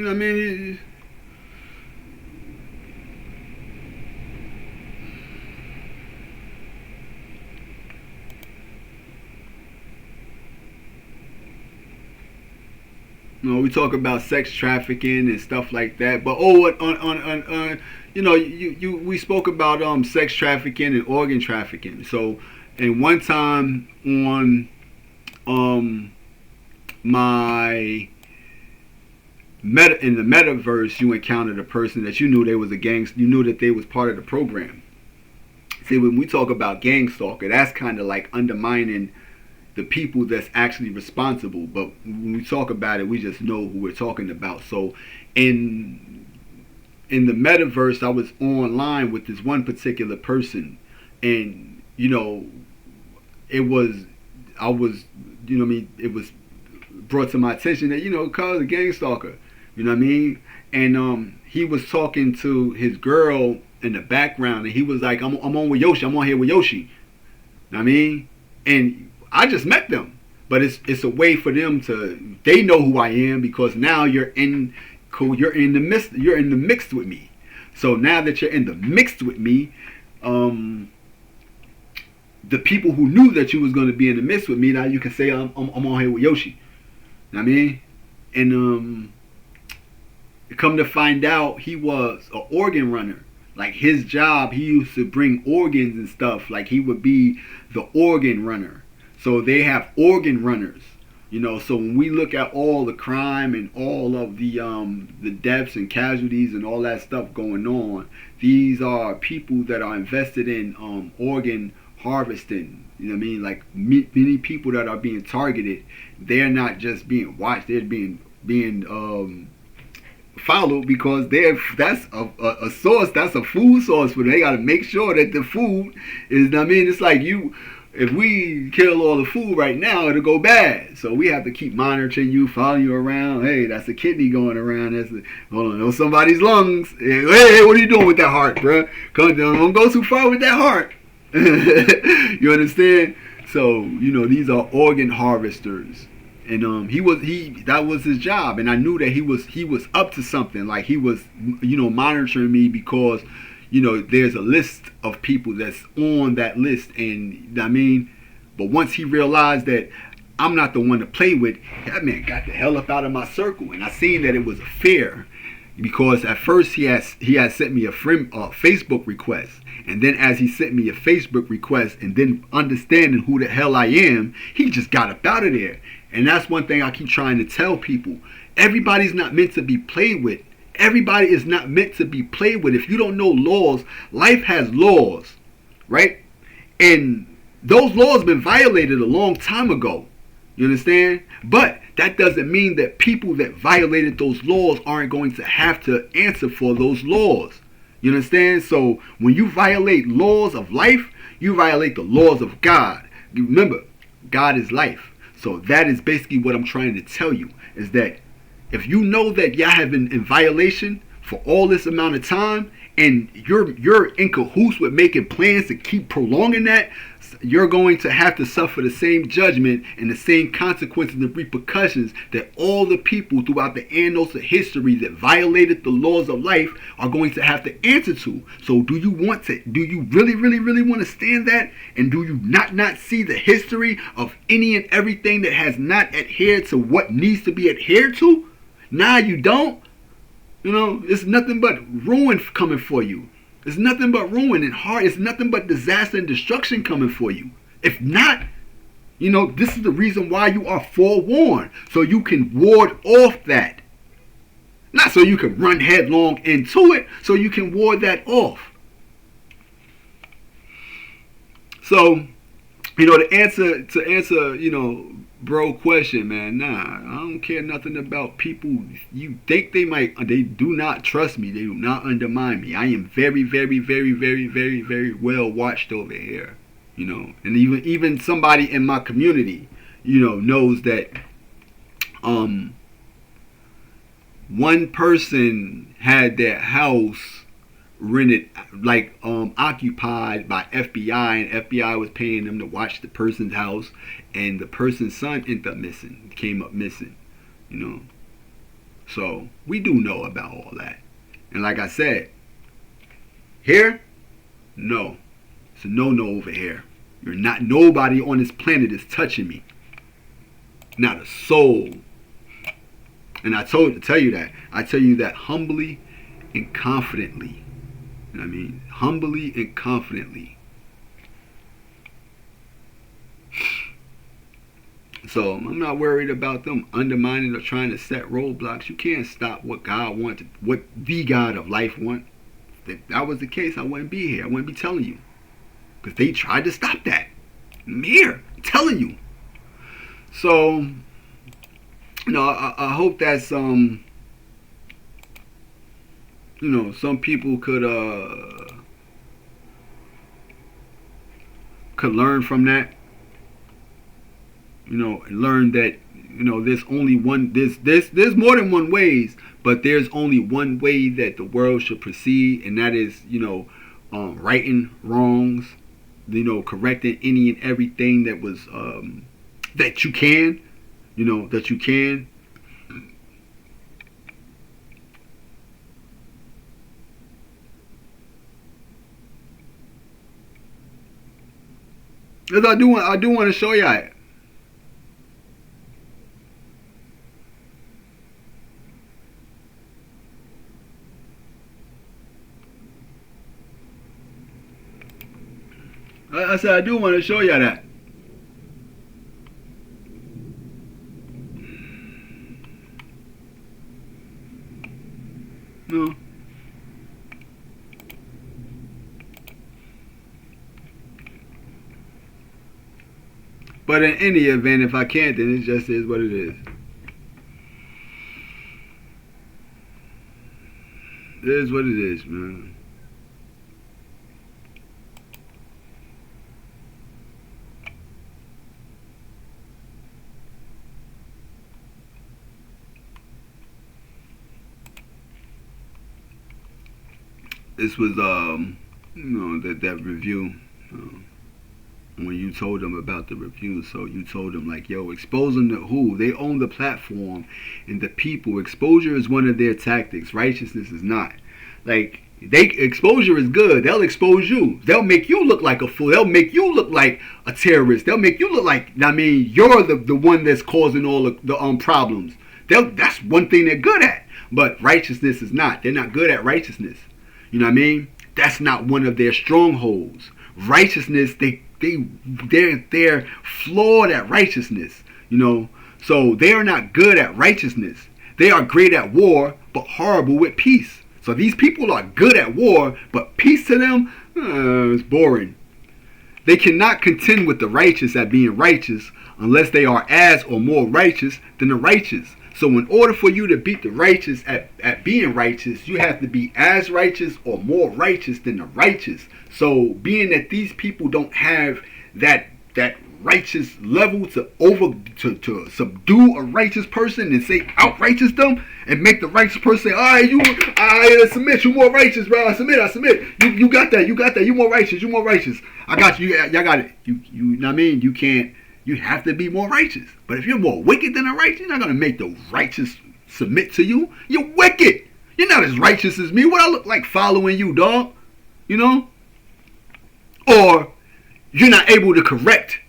know what I mean. You know, we talk about sex trafficking and stuff like that. But you know, we spoke about sex trafficking and organ trafficking. So, and one time on my in the metaverse, you encountered a person that you knew they was a you knew that they was part of the program. See, when we talk about gang stalker, that's kind of like undermining the people that's actually responsible. But when we talk about it, we just know who we're talking about. So in the metaverse, I was online with this one particular person, and you know, it was you know what I mean, it was brought to my attention that, you know, cause a gang stalker, you know what I mean, and he was talking to his girl in the background, and he was like, I'm on with Yoshi, I'm on here with Yoshi, you know what I mean, and I just met them. But it's a way for them to, they know who I am, because now you're in the mix with me. So now that you're in the mix with me, the people who knew that you was going to be in the mix with me, now you can say I'm on here with Yoshi. You know what I mean? And come to find out, he was an organ runner. Like, his job, he used to bring organs and stuff. Like, he would be the organ runner. So they have organ runners. You know, so when we look at all the crime and all of the deaths and casualties and all that stuff going on, these are people that are invested in organ harvesting. You know what I mean? Like, many people that are being targeted, they're not just being watched, they're being followed, because that's a source, that's a food source for them. They got to make sure that the food is, you know what I mean? It's like, if we kill all the food right now, it'll go bad. So we have to keep monitoring you, following you around. Hey, that's a kidney going around. Hold on, somebody's lungs. Hey, what are you doing with that heart, bro? Don't go too far with that heart. You understand? So, these are organ harvesters. And that was his job, and I knew that he was up to something. Like, he was monitoring me, because there's a list of people that's on that list, and I mean, but once he realized that I'm not the one to play with, that man got the hell up out of my circle. And I seen that it was a fair, because at first he had sent me a Facebook request, and then as he sent me a Facebook request, and then understanding who the hell I am, he just got up out of there. And that's one thing I keep trying to tell people. Everybody's not meant to be played with. Everybody is not meant to be played with. If you don't know laws, life has laws, right? And those laws have been violated a long time ago. You understand? But that doesn't mean that people that violated those laws aren't going to have to answer for those laws. You understand? So when you violate laws of life, you violate the laws of God. Remember, God is life. So that is basically what I'm trying to tell you, is that if you know that y'all have been in violation for all this amount of time, and you're in cahoots with making plans to keep prolonging that, you're going to have to suffer the same judgment and the same consequences and repercussions that all the people throughout the annals of history that violated the laws of life are going to have to answer to. So do you really, really, really want to stand that? And do you not see the history of any and everything that has not adhered to what needs to be adhered to? Nah, you don't. It's nothing but ruin coming for you. It's nothing but ruin and hard. It's nothing but disaster and destruction coming for you. If not, this is the reason why you are forewarned. So you can ward off that. Not so you can run headlong into it. So you can ward that off. So, to answer, bro question, man, nah, I don't care nothing about people. You think they do not trust me. They do not undermine me. I am very, very, very, very, very, very well watched over here, and even somebody in my community, knows that one person had their house rented, occupied by FBI, and FBI was paying them to watch the person's house, and the person's son came up missing, So we do know about all that. And like I said, here, no. It's a no over here. Nobody on this planet is touching me. Not a soul. And I tell you that. I tell you that humbly and confidently. Humbly and confidently. So I'm not worried about them undermining or trying to set roadblocks. You can't stop what God wanted, what the God of life wants. If that was the case, I wouldn't be here. I wouldn't be telling you. Because they tried to stop that. I'm here, telling you. So, I hope that some people could learn from that. Learn that there's only one. There's more than one ways, but there's only one way that the world should proceed, and that is righting wrongs. Correcting any and everything that was that you can, that you can. Because I do want to show y'all it. I said I do want to show y'all that. No. But in any event, if I can't, then it just is what it is. It is what it is, man. This was that review. When you told them about the review, so you told them like, yo, expose them to who? They own the platform and the people. Exposure is one of their tactics. Righteousness is not. Like, exposure is good. They'll expose you. They'll make you look like a fool. They'll make you look like a terrorist. They'll make you look like, you're the one that's causing all the problems. That's one thing they're good at. But righteousness is not. They're not good at righteousness. You know what I mean? That's not one of their strongholds. Righteousness, they're flawed at righteousness, So they are not good at righteousness. They are great at war, but horrible with peace. So these people are good at war, but peace to them is boring. They cannot contend with the righteous at being righteous unless they are as or more righteous than the righteous. So in order for you to beat the righteous at being righteous, you have to be as righteous or more righteous than the righteous. So being that these people don't have that righteous level to subdue a righteous person and say outrighteous them and make the righteous person say, all right, I submit, you more righteous, bro. I submit. You got that. You more righteous. I got you. Y'all got it. You know what I mean? You can't. You have to be more righteous. But if you're more wicked than the righteous, you're not going to make the righteous submit to you. You're wicked. You're not as righteous as me. What I look like following you, dog? Or you're not able to correct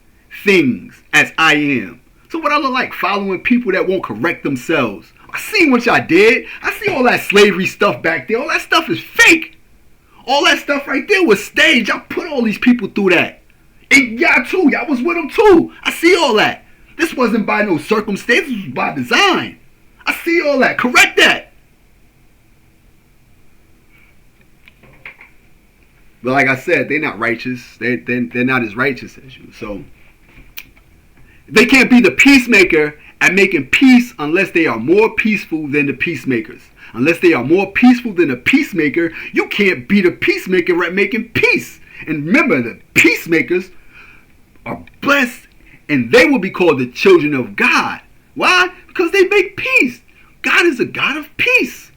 things as I am. So what I look like following people that won't correct themselves. I see what y'all did. I see all that slavery stuff back there. All that stuff is fake. All that stuff right there was staged. Y'all put all these people through that. And y'all too. Y'all was with them too. I see all that. This wasn't by no circumstance. This was by design. I see all that. Correct that. But like I said, they're not righteous. They're not as righteous as you. So they can't be the peacemaker at making peace unless they are more peaceful than the peacemakers. Unless they are more peaceful than the peacemaker, you can't be the peacemaker at making peace. And remember, the peacemakers are blessed and they will be called the children of God. Why? Because they make peace. God is a God of peace.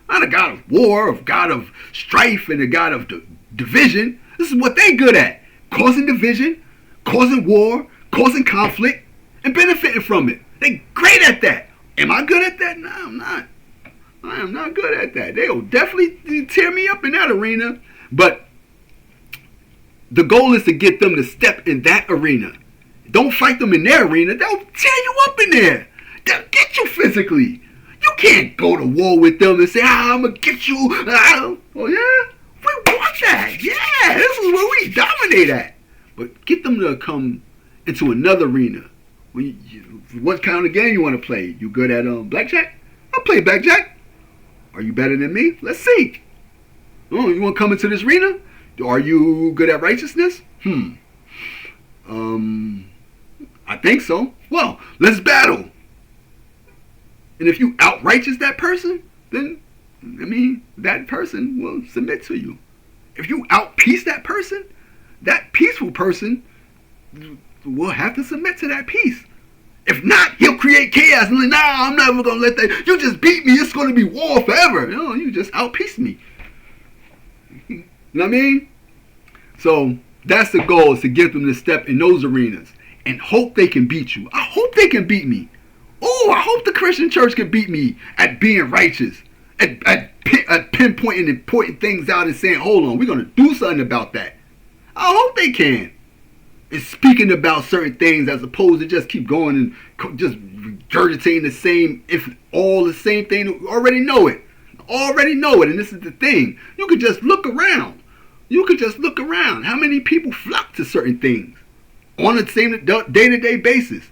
Not a God of war, a God of strife, and a God of division. This is what they're good at. Causing division, causing war, causing conflict, and benefiting from it. They're great at that. Am I good at that? No, I'm not. I am not good at that. They'll definitely tear me up in that arena. But the goal is to get them to step in that arena. Don't fight them in their arena. They'll tear you up in there. They'll get you physically. You can't go to war with them and say, I'm going to get you. Oh, yeah? We want that. Yeah, this is where we dominate at. But get them to come into another arena. What kind of game you want to play? You good at blackjack? I'll play blackjack. Are you better than me? Let's see. Oh, you want to come into this arena? Are you good at righteousness? I think so. Well, let's battle. And if you out-righteous that person, then, that person will submit to you. If you out-peace that person, that peaceful person will have to submit to that peace. If not, he'll create chaos. And like, nah, I'm never going to let that. You just beat me. It's going to be war forever. No, you just out-peace me. You know what I mean? So that's the goal, is to get them to step in those arenas. and hope they can beat you. I hope they can beat me. Oh, I hope the Christian church can beat me at being righteous, at pinpointing and pointing things out and saying, hold on, we're going to do something about that. I hope they can. And speaking about certain things as opposed to just keep going and just regurgitating the same, if all the same thing, already know it. Already know it. And this is the thing. You could just look around. You could just look around. How many people flock to certain things on the same day-to-day basis?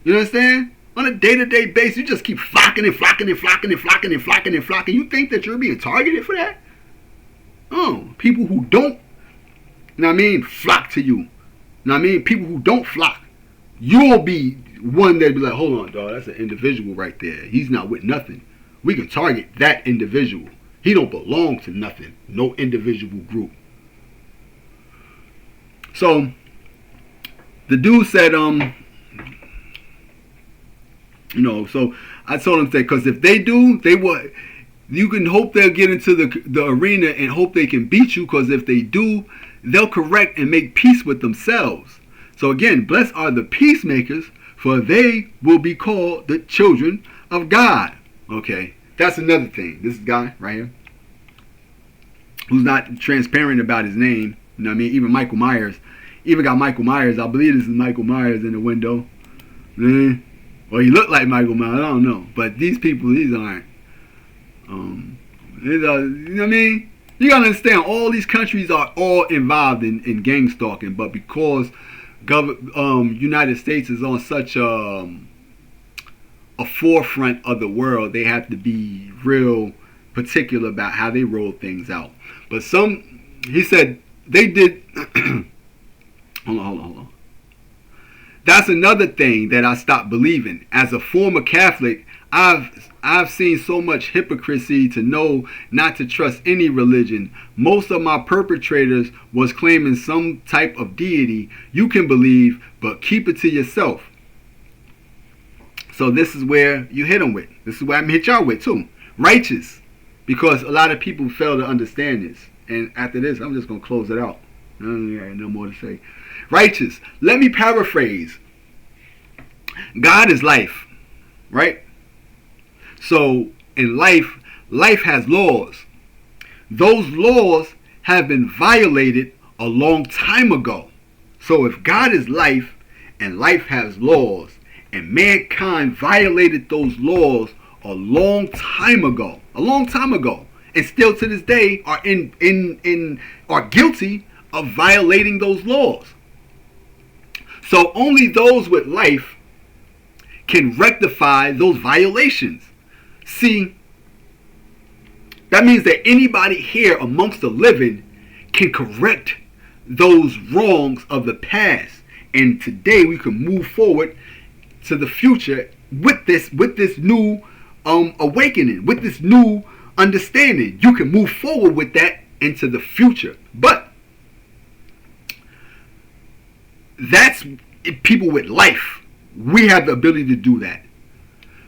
You understand? On a day-to-day basis, you just keep flocking and flocking and flocking and flocking and flocking and flocking. You think that you're being targeted for that? Oh, people who don't, you know what I mean, flock to you. You know what I mean? People who don't flock, you'll be one that'll be like, hold on, dog, that's an individual right there. He's not with nothing. We can target that individual. He don't belong to nothing. No individual group. So, the dude said, so I told him that because if they do, they will. You can hope they'll get into the arena and hope they can beat you, because if they do, they'll correct and make peace with themselves. So again, blessed are the peacemakers, for they will be called the children of God. Okay, that's another thing. This guy right here, who's not transparent about his name. You know what I mean? Even Michael Myers. Even got Michael Myers. I believe this is Michael Myers in the window. Well, he looked like Michael Myers. I don't know. But these people, these aren't. You know what I mean? You gotta understand, all these countries are all involved in gang stalking, but because United States is on such a forefront of the world, they have to be real particular about how they roll things out. But he said they did. Hold on. That's another thing that I stopped believing. As a former Catholic, I've seen so much hypocrisy to know not to trust any religion. Most of my perpetrators was claiming some type of deity you can believe, but keep it to yourself. So this is where you hit them with. This is where I'm going to hit y'all with too. Righteous. Because a lot of people fail to understand this. And after this, I'm just going to close it out. No more to say. Righteous. Let me paraphrase. God is life. Right? So in life has laws. Those laws have been violated a long time ago. So if God is life and life has laws, and mankind violated those laws a long time ago, and still to this day are are guilty of violating those laws. So only those with life can rectify those violations. See, that means that anybody here amongst the living can correct those wrongs of the past, and today we can move forward to the future with this new awakening, with this new understanding. You can move forward with that into the future. But that's people with life. We have the ability to do that.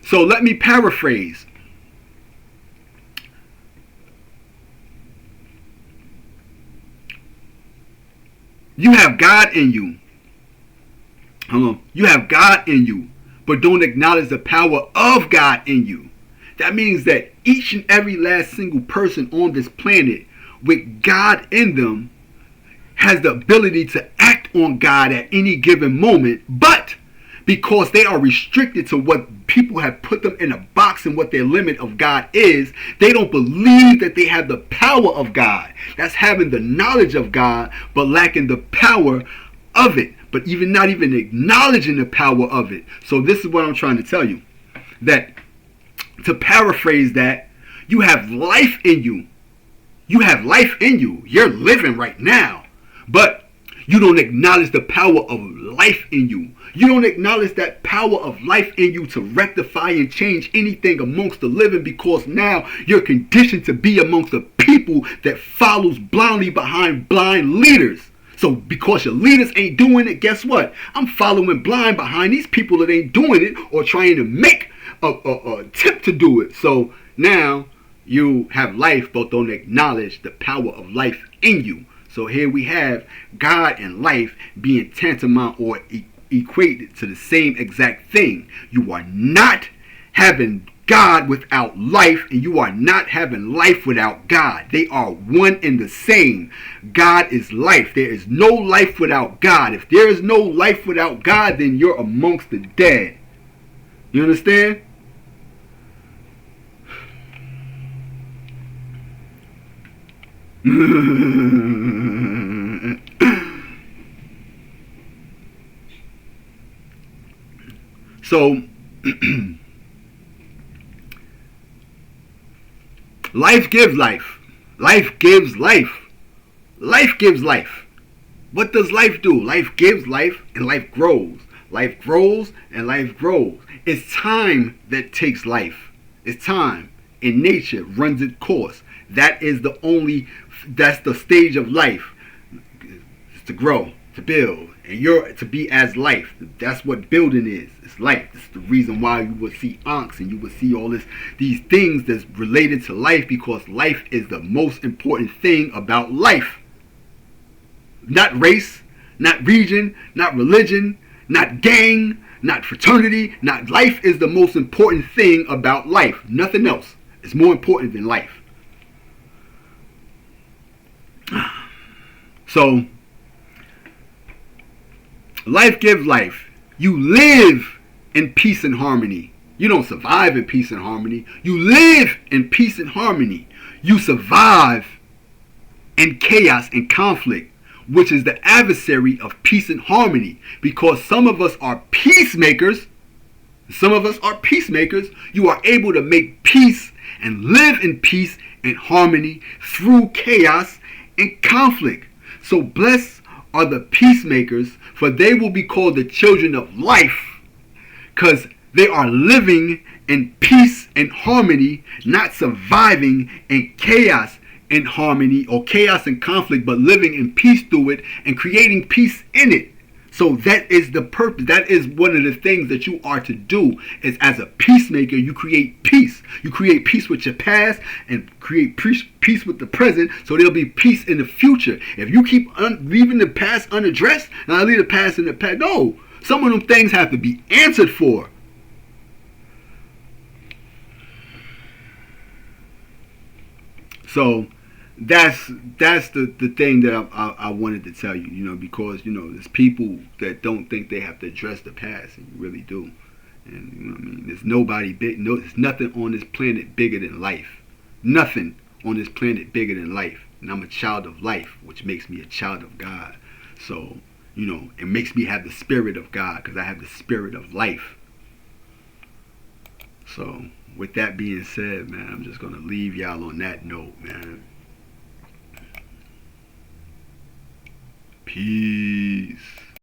So let me paraphrase. You have God in you. You have God in you, but don't acknowledge the power of God in you. That means that each and every last single person on this planet with God in them has the ability to act on God at any given moment, but because they are restricted to what people have put them in a box and what their limit of God is, they don't believe that they have the power of God. That's having the knowledge of God, but lacking the power of it. But not even acknowledging the power of it. So this is what I'm trying to tell you. That, to paraphrase that, you have life in you. You have life in you. You're living right now. But you don't acknowledge the power of life in you. You don't acknowledge that power of life in you to rectify and change anything amongst the living, because now you're conditioned to be amongst the people that follows blindly behind blind leaders. So because your leaders ain't doing it, guess what? I'm following blind behind these people that ain't doing it or trying to make a tip to do it. So now you have life, but don't acknowledge the power of life in you. So here we have God and life being tantamount or equate to the same exact thing. You are not having God without life, and you are not having life without God. They are one and the same. God is life. There is no life without God. If there is no life without God, then you're amongst the dead. You understand? So life gives life. Life gives life. Life gives life. What does life do? Life gives life, and life grows. Life grows and life grows. It's time that takes life. It's time. And nature runs its course. That's the stage of life. It's to grow, to build, and you're to be as life. That's what building is. It's life. It's the reason why you would see ankhs and you would see all these things that's related to life, because life is the most important thing about life. Not race, not region, not religion, not gang, not fraternity. Not life is the most important thing about life. Nothing else is more important than life. So, life gives life. You live in peace and harmony. You don't survive in peace and harmony. You live in peace and harmony. You survive in chaos and conflict, which is the adversary of peace and harmony. Because some of us are peacemakers. Some of us are peacemakers. You are able to make peace and live in peace and harmony through chaos and conflict. So blessed are the peacemakers, for they will be called the children of life, because they are living in peace and harmony, not surviving in chaos and harmony or chaos and conflict, but living in peace through it and creating peace in it. So that is the purpose. That is one of the things that you are to do. Is as a peacemaker, you create peace. You create peace with your past and create peace with the present, so there'll be peace in the future. If you keep leaving the past unaddressed, and I leave the past in the past, no. Some of them things have to be answered for. So that's the thing that I wanted to tell you, because, there's people that don't think they have to address the past, and you really do. And, you know what I mean? There's nobody big, there's nothing on this planet bigger than life. Nothing on this planet bigger than life. And I'm a child of life, which makes me a child of God. So, it makes me have the spirit of God, because I have the spirit of life. So, with that being said, man, I'm just going to leave y'all on that note, man. Peace.